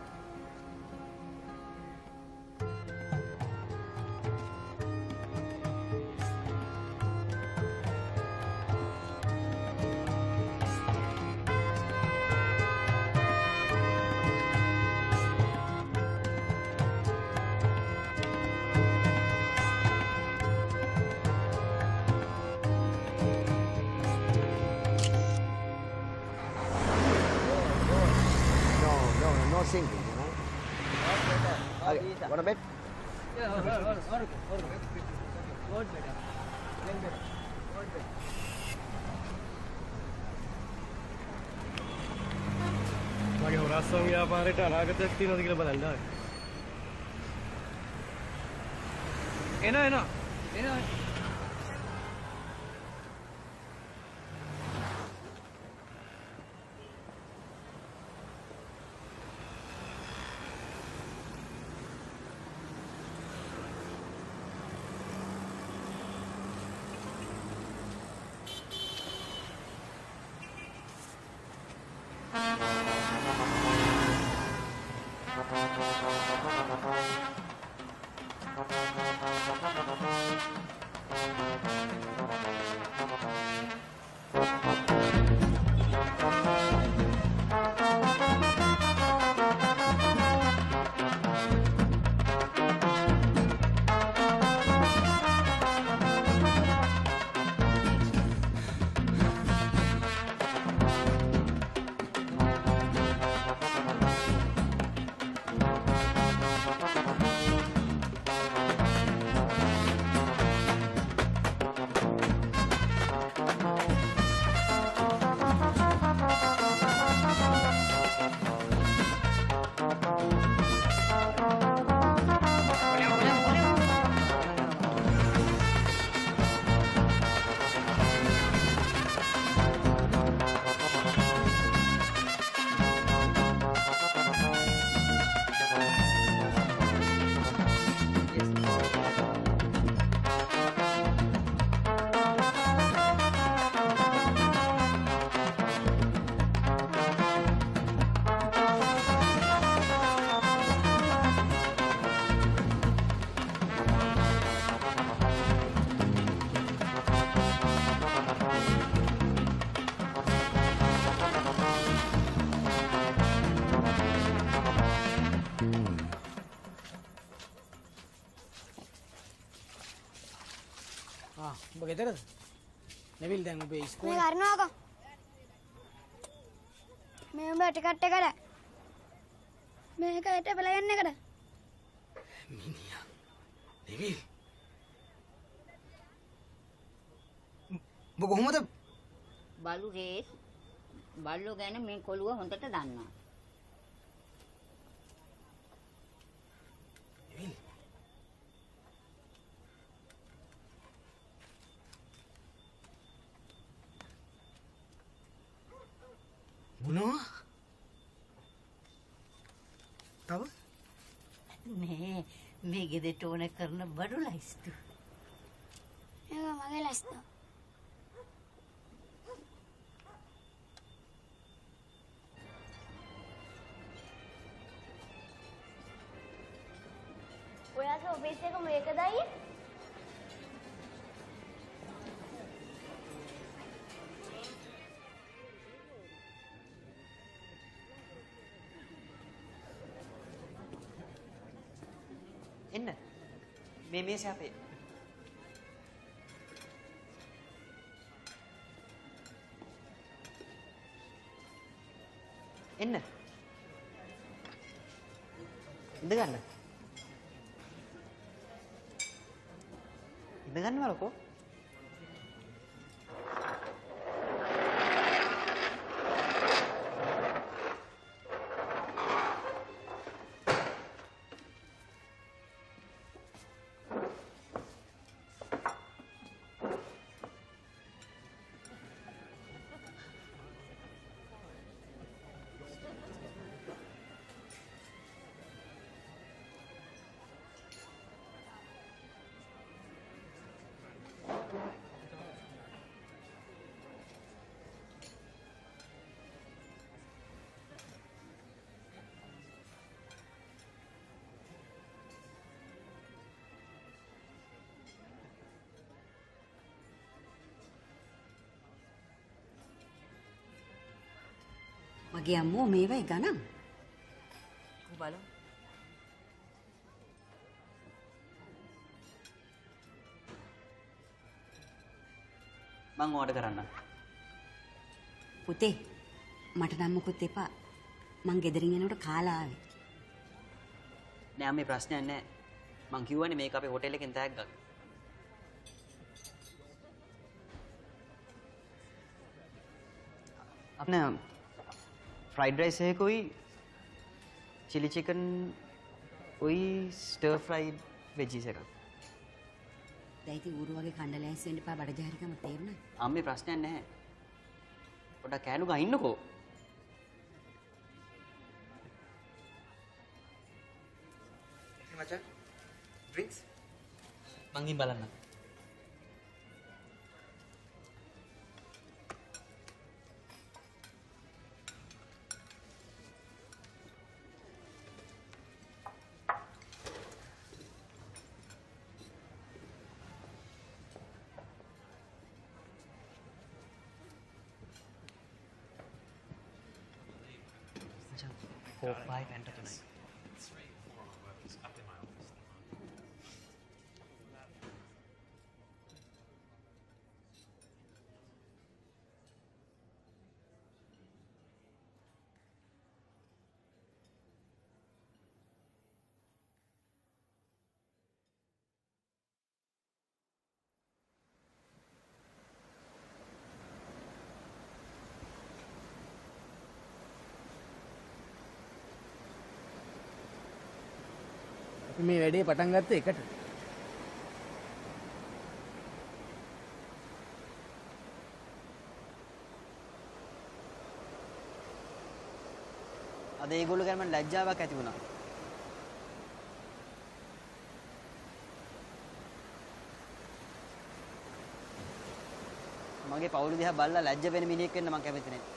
No sinking, you know. Okay, want a bet? මගේ හොරස්සම් ව්‍යාපාරයට අනාගතයක් තියෙනවද කියලා බලන්න ආවේ. එනවා. ඔබ ගෙදරද? නෙවිල් දැන් ඔබේ මේ ඉස්කෝලේ කරනවාකෝ. මේ උඹ ටිකට් එකට. මේක හෙට ප්ලේන් එකට. මිනිහා. නෙවිල්. ඔබ කොහොමද බලු රේස් බල්ලෝ ගැන මේ කොළුව හොඳට දන්නවා. මොනවා? තව මේ ගෙදරට ඕන කරන බඩු ලයිස්තු. ඒක මගේ ලස්තු. ඔයාගේ ඔෆිස් එක මේකදයි? එන්න මේ මේසේ අපේ එන්න ඉඳ ගන්න වලකෝ මගේ අම්මෝ මේවයි ගණන්. බලමු. මං ඕඩර් කරන්න. පුතේ මට නම් මොකුත් එපා. මං ගෙදරින් එනකොට කාලා ආවේ. නෑ මේ ප්‍රශ්නයක් නෑ. මං කිව්වනේ මේක අපේ හොටෙල් එකෙන් තෑග්ගක්. अपने फ्राइड राइस है कोई चिली चिकन कोई स्टर फ्राइड वेजीज है දැන් ඉතින් ඌරු වගේ කණ්ඩ ලෑස්ති වෙන්න එපා බඩජාරිකම තේරුණා. අම්මේ ප්‍රශ්නයක් නැහැ. පොඩ්ඩක් කෑලු ගා ඉන්නකෝ. මචං ඩ්‍රින්ක්ස් මං ගිහින් බලන්න. Coke by Fanta tonight. මේ වැඩේ පටන් ගත්තේ එකට. අද ඒගොල්ලෝ ගැන මට ලැජ්ජාවක් ඇති වුණා. මගේ පවුල දිහා බලලා ලැජ්ජ වෙන මිනිහෙක් වෙන්න මම කැමති නැහැ.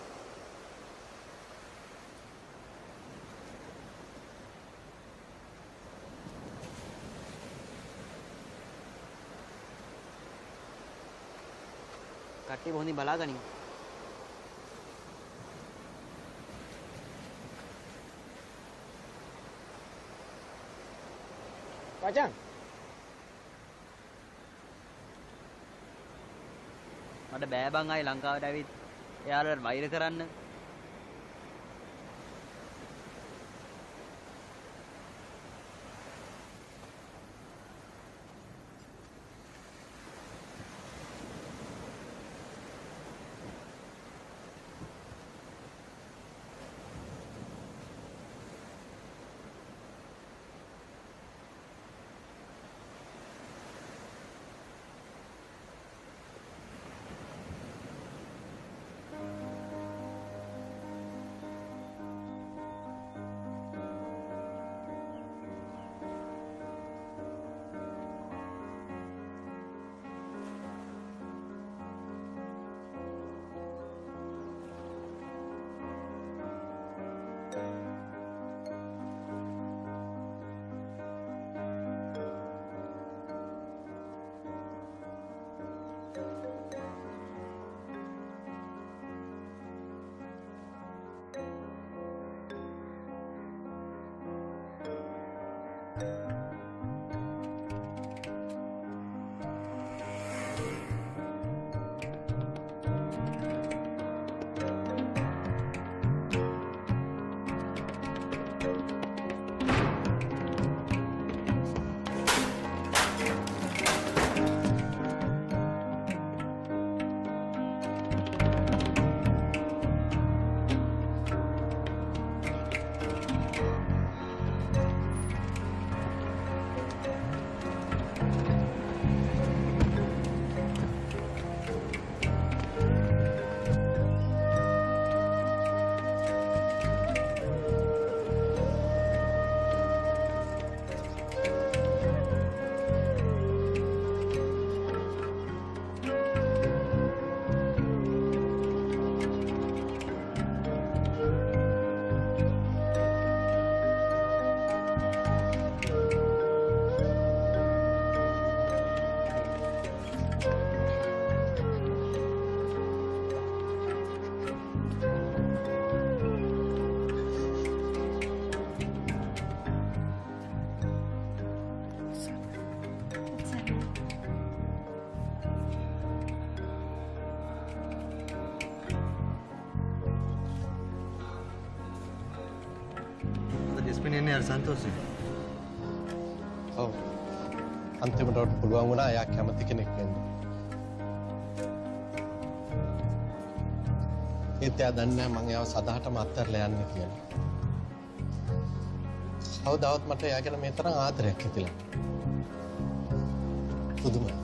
කට්ටිය බොහොඳින් බලාගනිමු. මචං මට බෑ බං ආයි ලංකාවට ඇවිත් එයාලට වෛර කරන්න. ජස්මින් එන්නේ අර සන්තෝෂේ. ඔව්. අන්තිමට උට පුළුවන් වුණා එයා කැමති කෙනෙක් වෙන්න. ඒත් එයා දන්නේ නැහැ මං එයාව සදාටම අත්හැරලා යන්නේ කියලා. කවදාවත් මට එයා ගැන මේ තරම් ආදරයක් හිතිලා. පුදුමයි.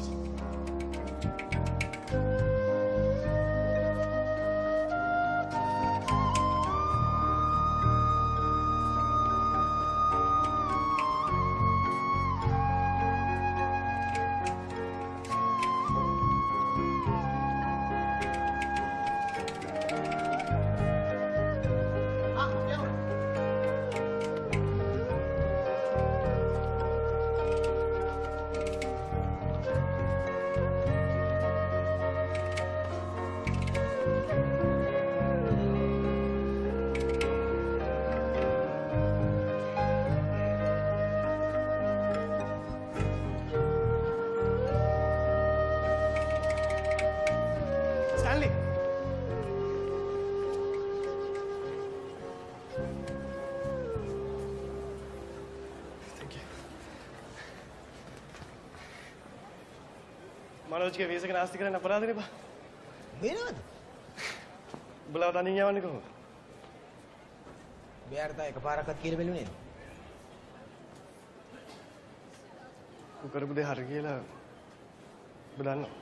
Stanley. Thank you. මනෝජ්ගේ වීසා එක නාස්ති කරන්න අපරාධනේ බා. වෙනවද? උඹලා තනින් යවන්නේ කොහොමද? බෑරට එකපාරක්වත් කියලා බැලුවේ නේද? කරපු දේ හරි කියලා ඔබ දන්නවා.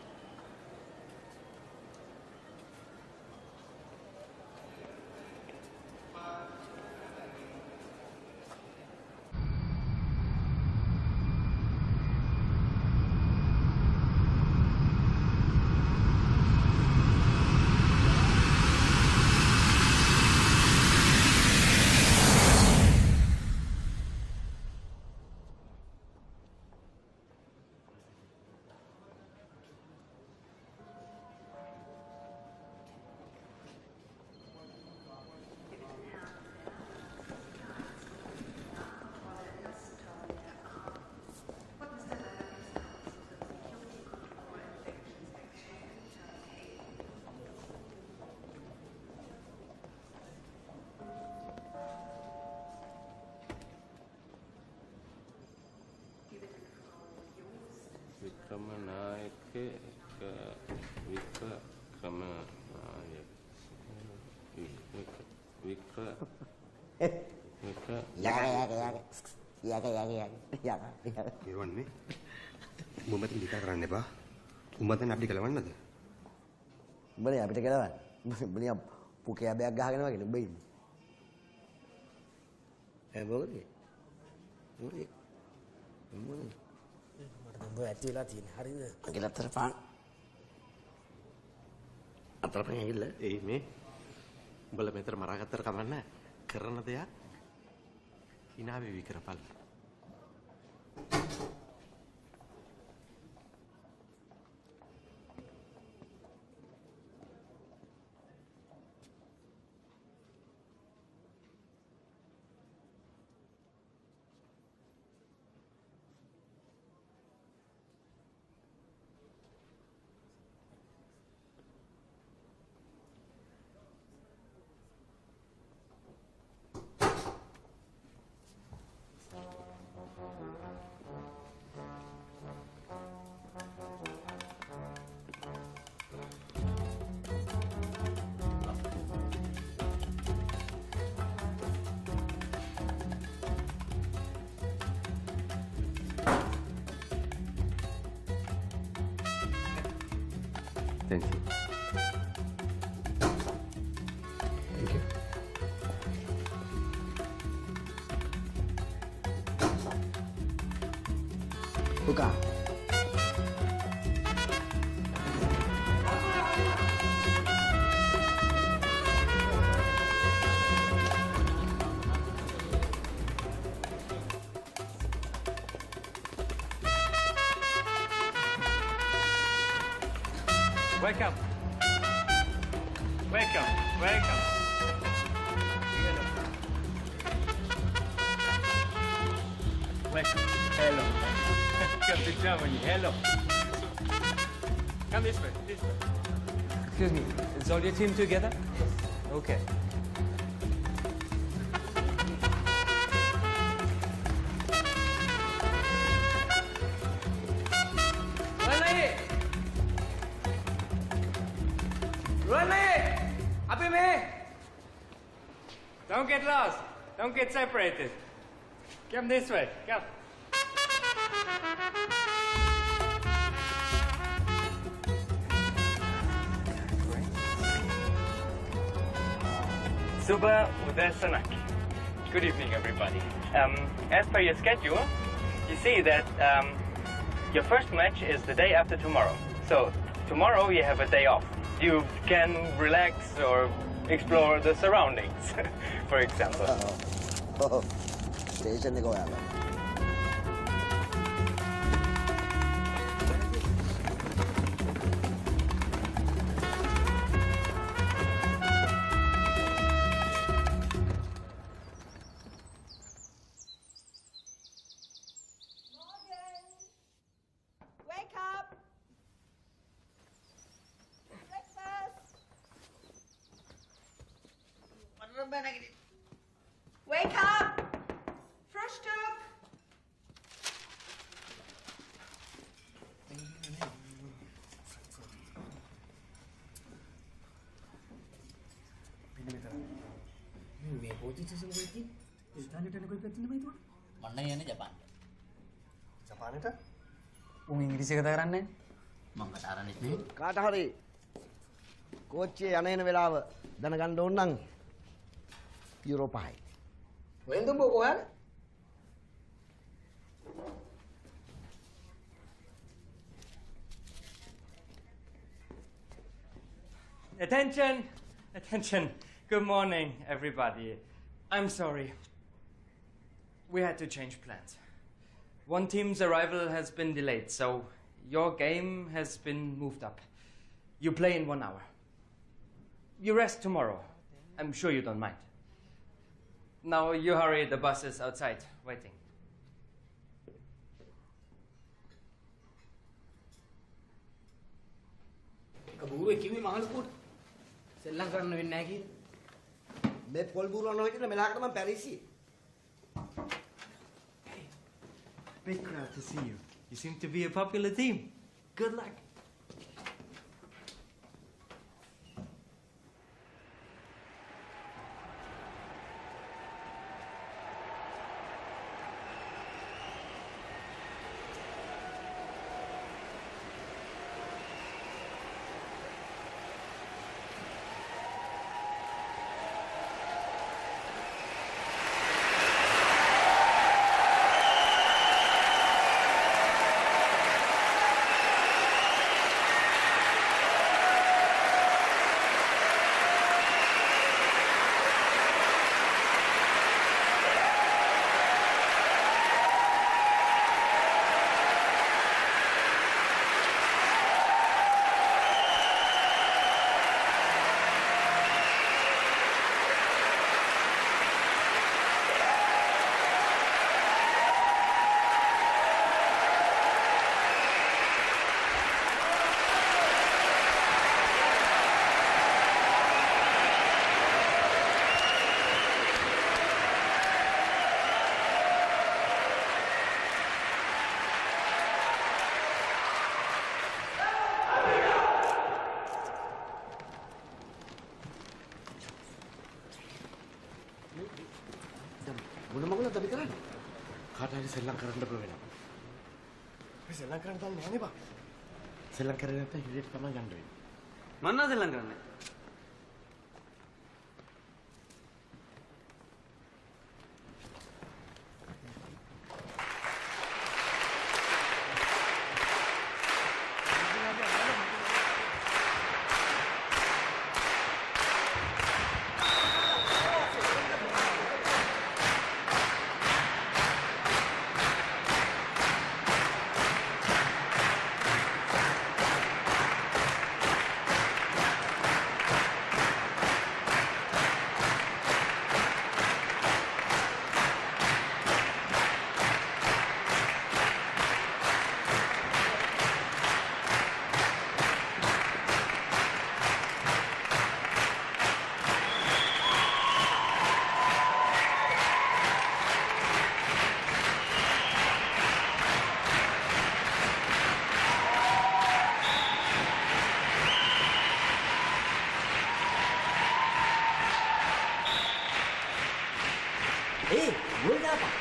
වික්‍රමනායක ඉරවන්නේ උඹ මතින් විකාර කරන්න එපා. උඹ දැන් අපිට ගලවන්නද? උඹනේ අපිට ගලවන්න. උඹනේ පුකේ බෑග් ගහගෙන වගේ උඹ ඉන්නේ. මොකද? මොකද? උඹ ඇති වෙලා තියෙන්නේ හරිද? මගේ අතර පාන්. අතර පාන් ඇවිල්ලා. ඒ මේ උඹලා මෙතන මරාගත්තට කමන්න කරන දෙයක් hina වෙවි කරපල්. Thank you. Thank you. Buka. Welcome. Welcome. Welcome. Welcome. Hello. Welcome to Germany. Hello. Come this way. This way. Excuse me. Is all your team together? Yes. Okay. get lost. Don't get separated. Come this way. Come. Suba Udasanaki. Good evening, everybody. As per your schedule, you see that your first match is the day after tomorrow. So tomorrow you have a day off. You can relax or explore the surroundings, for example. Station එක ඔයාලා. Wake up! Breakfast! Wake up! Frühstück! මේ පොජිෂන් වෙද්දි ඉස්තාලෙට යන කොයි පැත්තෙන්ද මේ තුන? මන්න යන්නේ ජපානට. ජපානට? උන් ඉංග්‍රීසි කතා කරන්නේ මම කතා කරන්නේ නැහැ. කාට හරි කෝච්චියේ යන වෙලාව දැනගන්න ඕන නම් යුරෝපයි. වෙන්ද බෝ Attention! Attention! Good morning, everybody. I'm sorry. We had to change plans. One team's arrival has been delayed, so your game has been moved up. You play in 1 hour. You rest tomorrow. I'm sure you don't mind. Now you hurry, the bus is outside, waiting. කබූරුවේ කිව්වේ මහලුකුට සෙල්ලම් කරන්න වෙන්නේ නැහැ කියලා. මේ පොල් බුරුවන විදිහට මෙලහකට මම පැරිසි. Big glad to see you. You seem to be a popular team. Good luck. මොන මගුලද අපි කරන්නේ? කාට හරි සෙල්ලම් කරන්න වෙනවා. අපි සෙල්ලම් කරන්න දන්නේ නැහැ නේ බා. සෙල්ලම් කරේ නැත්නම් හිරේට තමයි යන්න වෙන්නේ. මම නම් සෙල්ලම් කරන්නේ. gol dapat.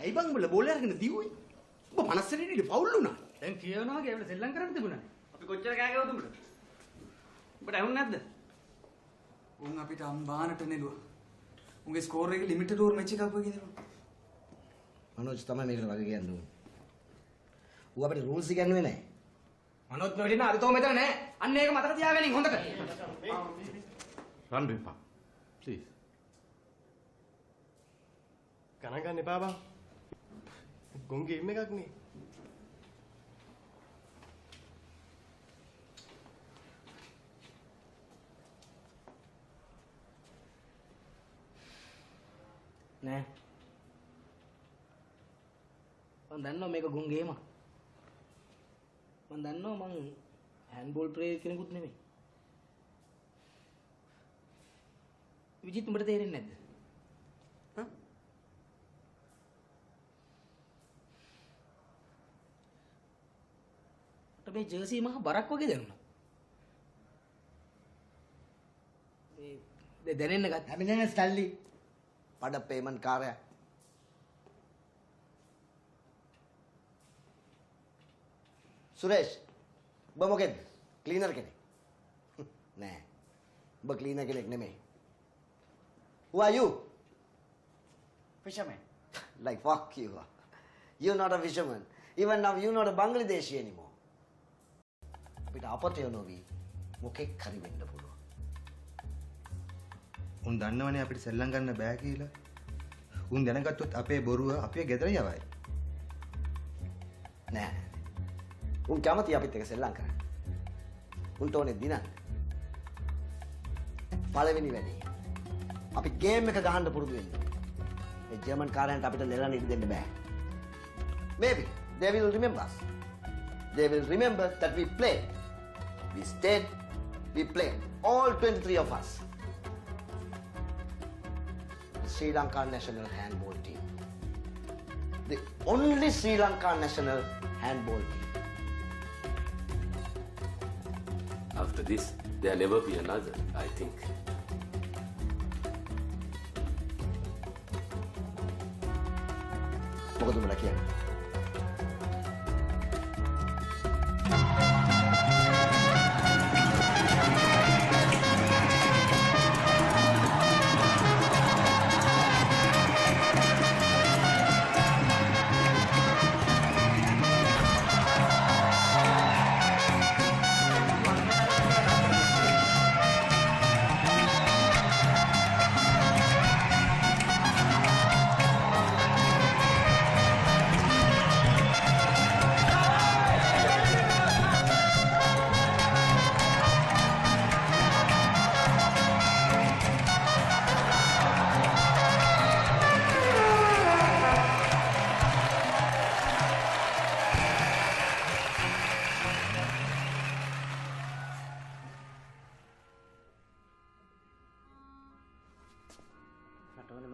ඇයි බං උඹලා බෝල් අරගෙන දිව්වේ? උඹ 50 රෙඩියට ෆවුල් වුණා. දැන් කියනවා වගේ ඒවල සෙල්ලම් කරන්න තිබුණා. අපි කොච්චර කෑ ගැව්වද උඹට? උඹට ඇහුන්නේ නැද්ද? උන් අපිට අම්බානට නෙළුවා. උන්ගේ ස්කෝර් එකේ ලිමිටඩ් ඕවර් මැච් එකක් වගේ දෙනවා. මනෝජ් තමයි මේකට වගේ කියන්නේ උන්. ඌ අපිට රූල්ස් ඉගන්නුවේ නැහැ. මනෝජ් නොවැඩින අර තෝ මෙතන නැහැ. අන්න ඒක මතක තියාගනින් හොඳට. රන් බෙපා. ප්ලීස්. ගණන් ගන්න එපා බං. ගොන් ගේම් එකක් නේ. නෑ. මම දන්නවා මේක ගොන් ගේම. මම දන්නවා මං හෑන්ඩ්බෝල් ප්ලේයර් කෙනෙකුත් නෙමෙයි. විජිත් උඹට තේරෙන්නේ නැද්ද? මේ ජර්සි මහ බරක් වගේ දැනුණා. ඒ දැනෙන්න ගත්තා. අපි නෑ ස්ටැන්ලි. පඩ පේමන්ට් කාර්යය. සුරේෂ්. ඔබ මොකෙද? ක්ලීනර් කෙනෙක්. නෑ. ඔබ ක්ලීනර් කෙනෙක් නෙමෙයි. Who are you? Fisherman. Like fuck you. You're not a fisherman. Even now you're not a Bangladeshi anymore. අපිට අපතේ නොවි මොකෙක් හරි වෙන්න පුළුවන්. උන් දන්නවනේ අපිට සෙල්ලම් ගන්න බෑ කියලා. උන් දැනගත්තොත් අපේ බොරුව අපේ ගෙදර යවයි. නෑ. උන් කැමති අපිත් එක සෙල්ලම් කරන්න. උන්ට ඕනේ දිනන්න. පළවෙනි වැඩේ. අපි ගේම් එක ගහන්න පුරුදු වෙන්න. මේ ජර්මන් කාරයන්ට අපිට ලෙලන්න ඉඩ දෙන්න බෑ. Maybe they will remember us. They will remember that we played. We stayed, we played. All 23 of us. The Sri Lanka national handball team. The only Sri Lanka national handball team. After this, there never be another, I think. මොකද උඹලා කියන්නේ?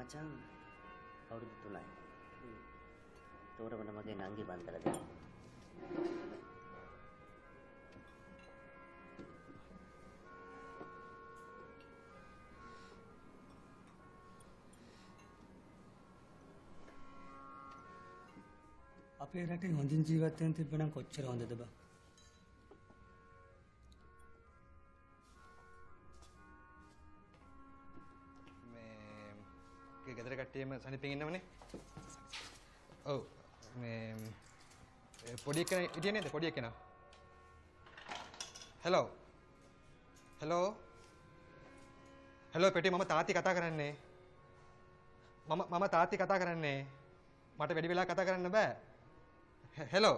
මචං අවුරුදු 3යි. තෝරමන මගේ නංගි බන්දර දෙන්න. අපේ රටේ හොඳින් ජීවත් වෙන්න තිබ්බනම් කොච්චර හොඳද බා. මේ ගෙදර කට්ටියම සනිපෙන් ඉන්නවනේ. ඔව් මේ පොඩි එකන හිටියේ නේද පොඩි එකන? හෙලෝ හෙලෝ පෙටි මම තාත්ති කතා කරන්නේ. මම තාත්ති කතා කරන්නේ. මට වැඩි වෙලා කතා කරන්න බෑ. හෙලෝ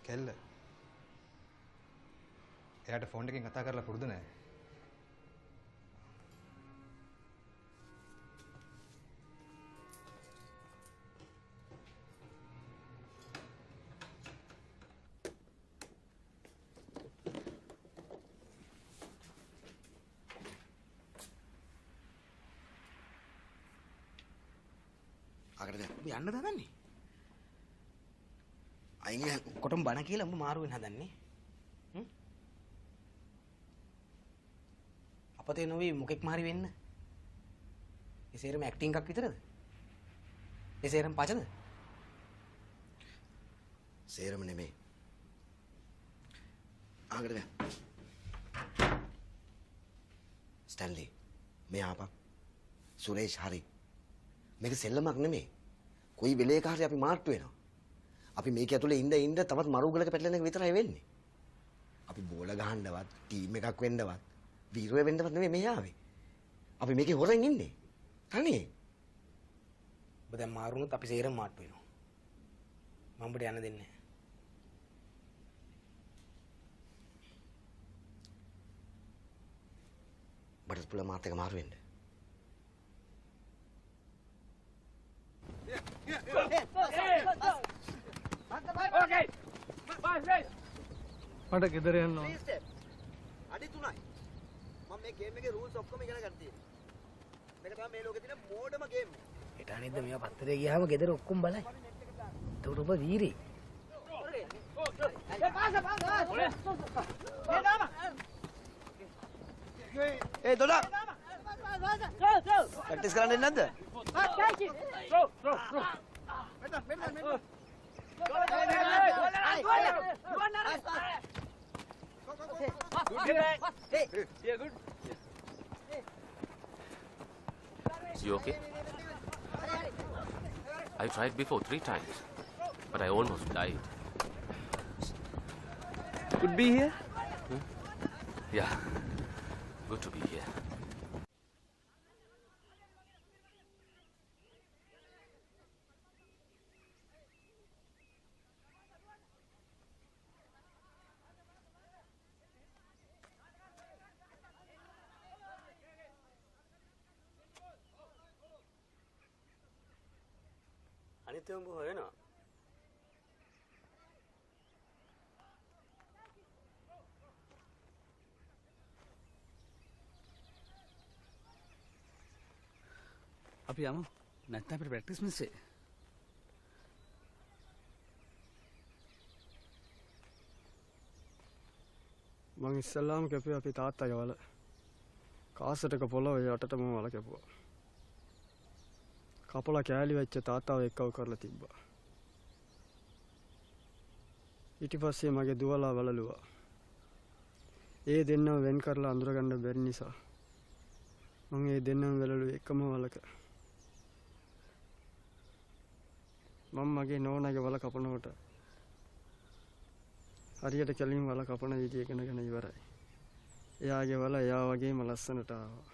කෙල්ල එයාට ෆෝන් එකකින් කතා කරලා පුරුදු නෑ. අකටද ඔබ යන්න හදන්නේ? අයිනේ කොටම බණ කියලා ඔබ මාරු වෙන්න හදන්නේ. අපතේ නොවේ මොකෙක් මාරි වෙන්න. ඒ සේරම ඇක්ටිං එකක් විතරද? ඒ සේරම පචද? සේරම නෙමෙයි. ආගට දැන්. ස්ටැන්ලි මේ ආපක්. සුරේෂ් හරි. මේක සෙල්ලමක් නෙමෙයි. කොයි වෙලේක හරි අපි මාට්ටු වෙනවා. අපි මේක ඇතුලේ ඉඳ තවත් මරුගලක පැටලෙන එක විතරයි වෙන්නේ. අපි බෝල ගහන්නවත්, ටීම් එකක් වෙන්නවත්, වීරය වෙන්නවත් නෙමෙයි මේ ආවේ. අපි මේකේ හොරෙන් ඉන්නේ. තනියේ. ඔබ දැන් මාරුනොත් අපි සේරම මාට්ටු වෙනවා. මම ඔබට යන්න දෙන්නේ නැහැ. බඩත් පුළ මාත් එක මාරු වෙන්න. මට ගෙදර යන්න ඕන. අඩි 3යි. මම මේ ගේම් එකේ රූල්ස් ඔක්කොම ඉගෙන ගන්න තියෙනවා. මේක තමයි මේ ලෝකේ තියෙන මෝඩම ගේම් එක. ඒට අනිද්ද මේවා පත්තරේ ගියාම ගෙදර ඔක්කොම බලයි. එතකොට ඔබ වීරේ. ඒ දොඩා. ප්‍රැක්ටිස් කරන්න එන්නේ නැද්ද? Is you okay? I tried before 3 times, but I almost died. Could be here? Yeah, good to be here. අනිත් උඹ හොයනවා. අපි යමු. නැත්නම් අපිට ප්‍රැක්ටිස් මිස් වෙයි. මං ඉස්සල්ලාම කැපුවේ අපි තාත්තගේ වල. කාසටක පොළොව යටටම වල කැපුවා. කපලා කෑලි වෙච්ච තාත්තාව එක්කව කරලා තිබ්බා. ඊට පස්සේ මගේ දුවලා වලලුවා. ඒ දෙන්නව වෙන් කරලා අඳුරගන්න බැරි නිසා මම ඒ දෙන්නම වලලුවේ එකම වලක. මම මගේ නෝනාගේ වල කපනකොට හරියට කලින් වල කපන විදිය ඉගෙනගෙන ඉවරයි. එයාගේ වල එයා වගේම ලස්සනට ආවා.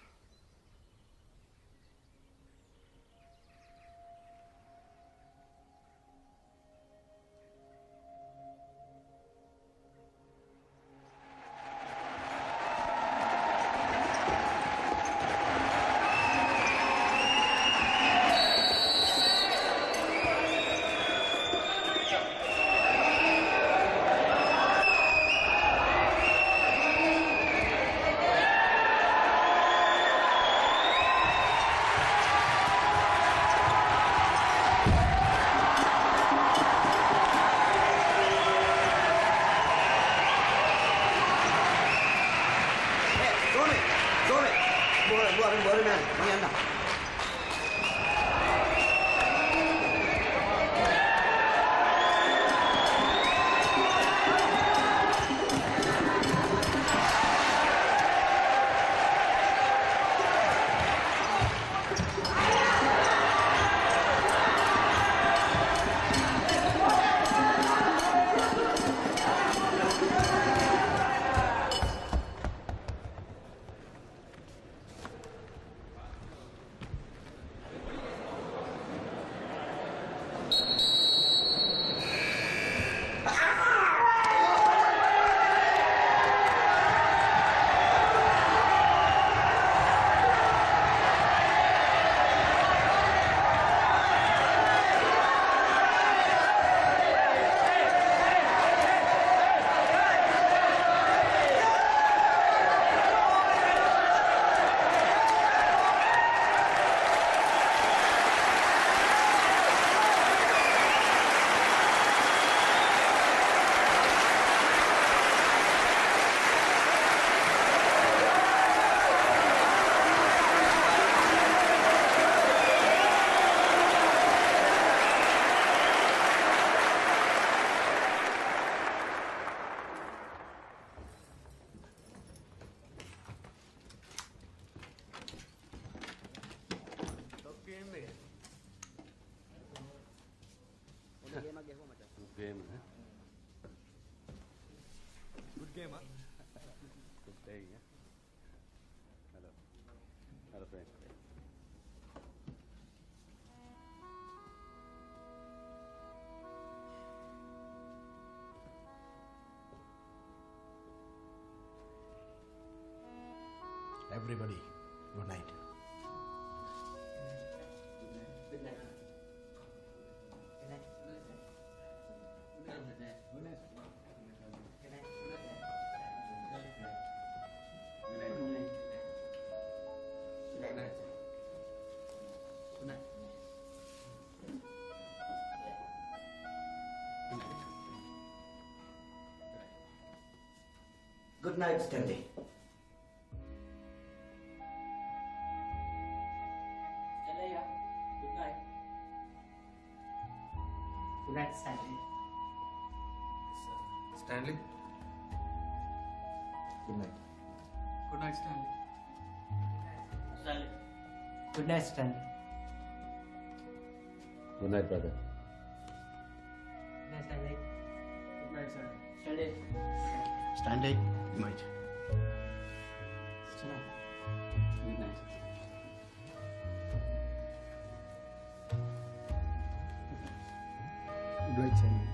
boleh man. Ni anda. Game, eh? Good game, huh? Good playing, eh? Hello. Hello, friend. Everybody, good night. Good night. Good night, Stanley. Good night. Good night, Stanley. Stanley? Good night. Good night, Stanley. Stanley. Good night, Stanley. Good night, brother. Good night, Stanley. Good night, Stanley. Stanley. Stanley, good night. Good night. Good night, Stanley.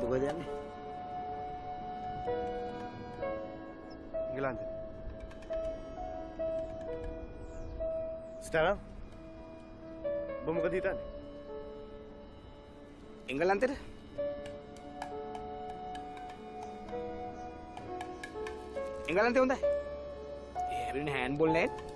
කොහෙද යන්නේ? එංගලන්තේ. ස්ටාරා. ඔබ මොකද හිතන්නේ? එංගලන්තෙට? එංගලන්තේ හොඳයි. ඒ හැබැයි හෑන්ඩ්බෝල් නෑ.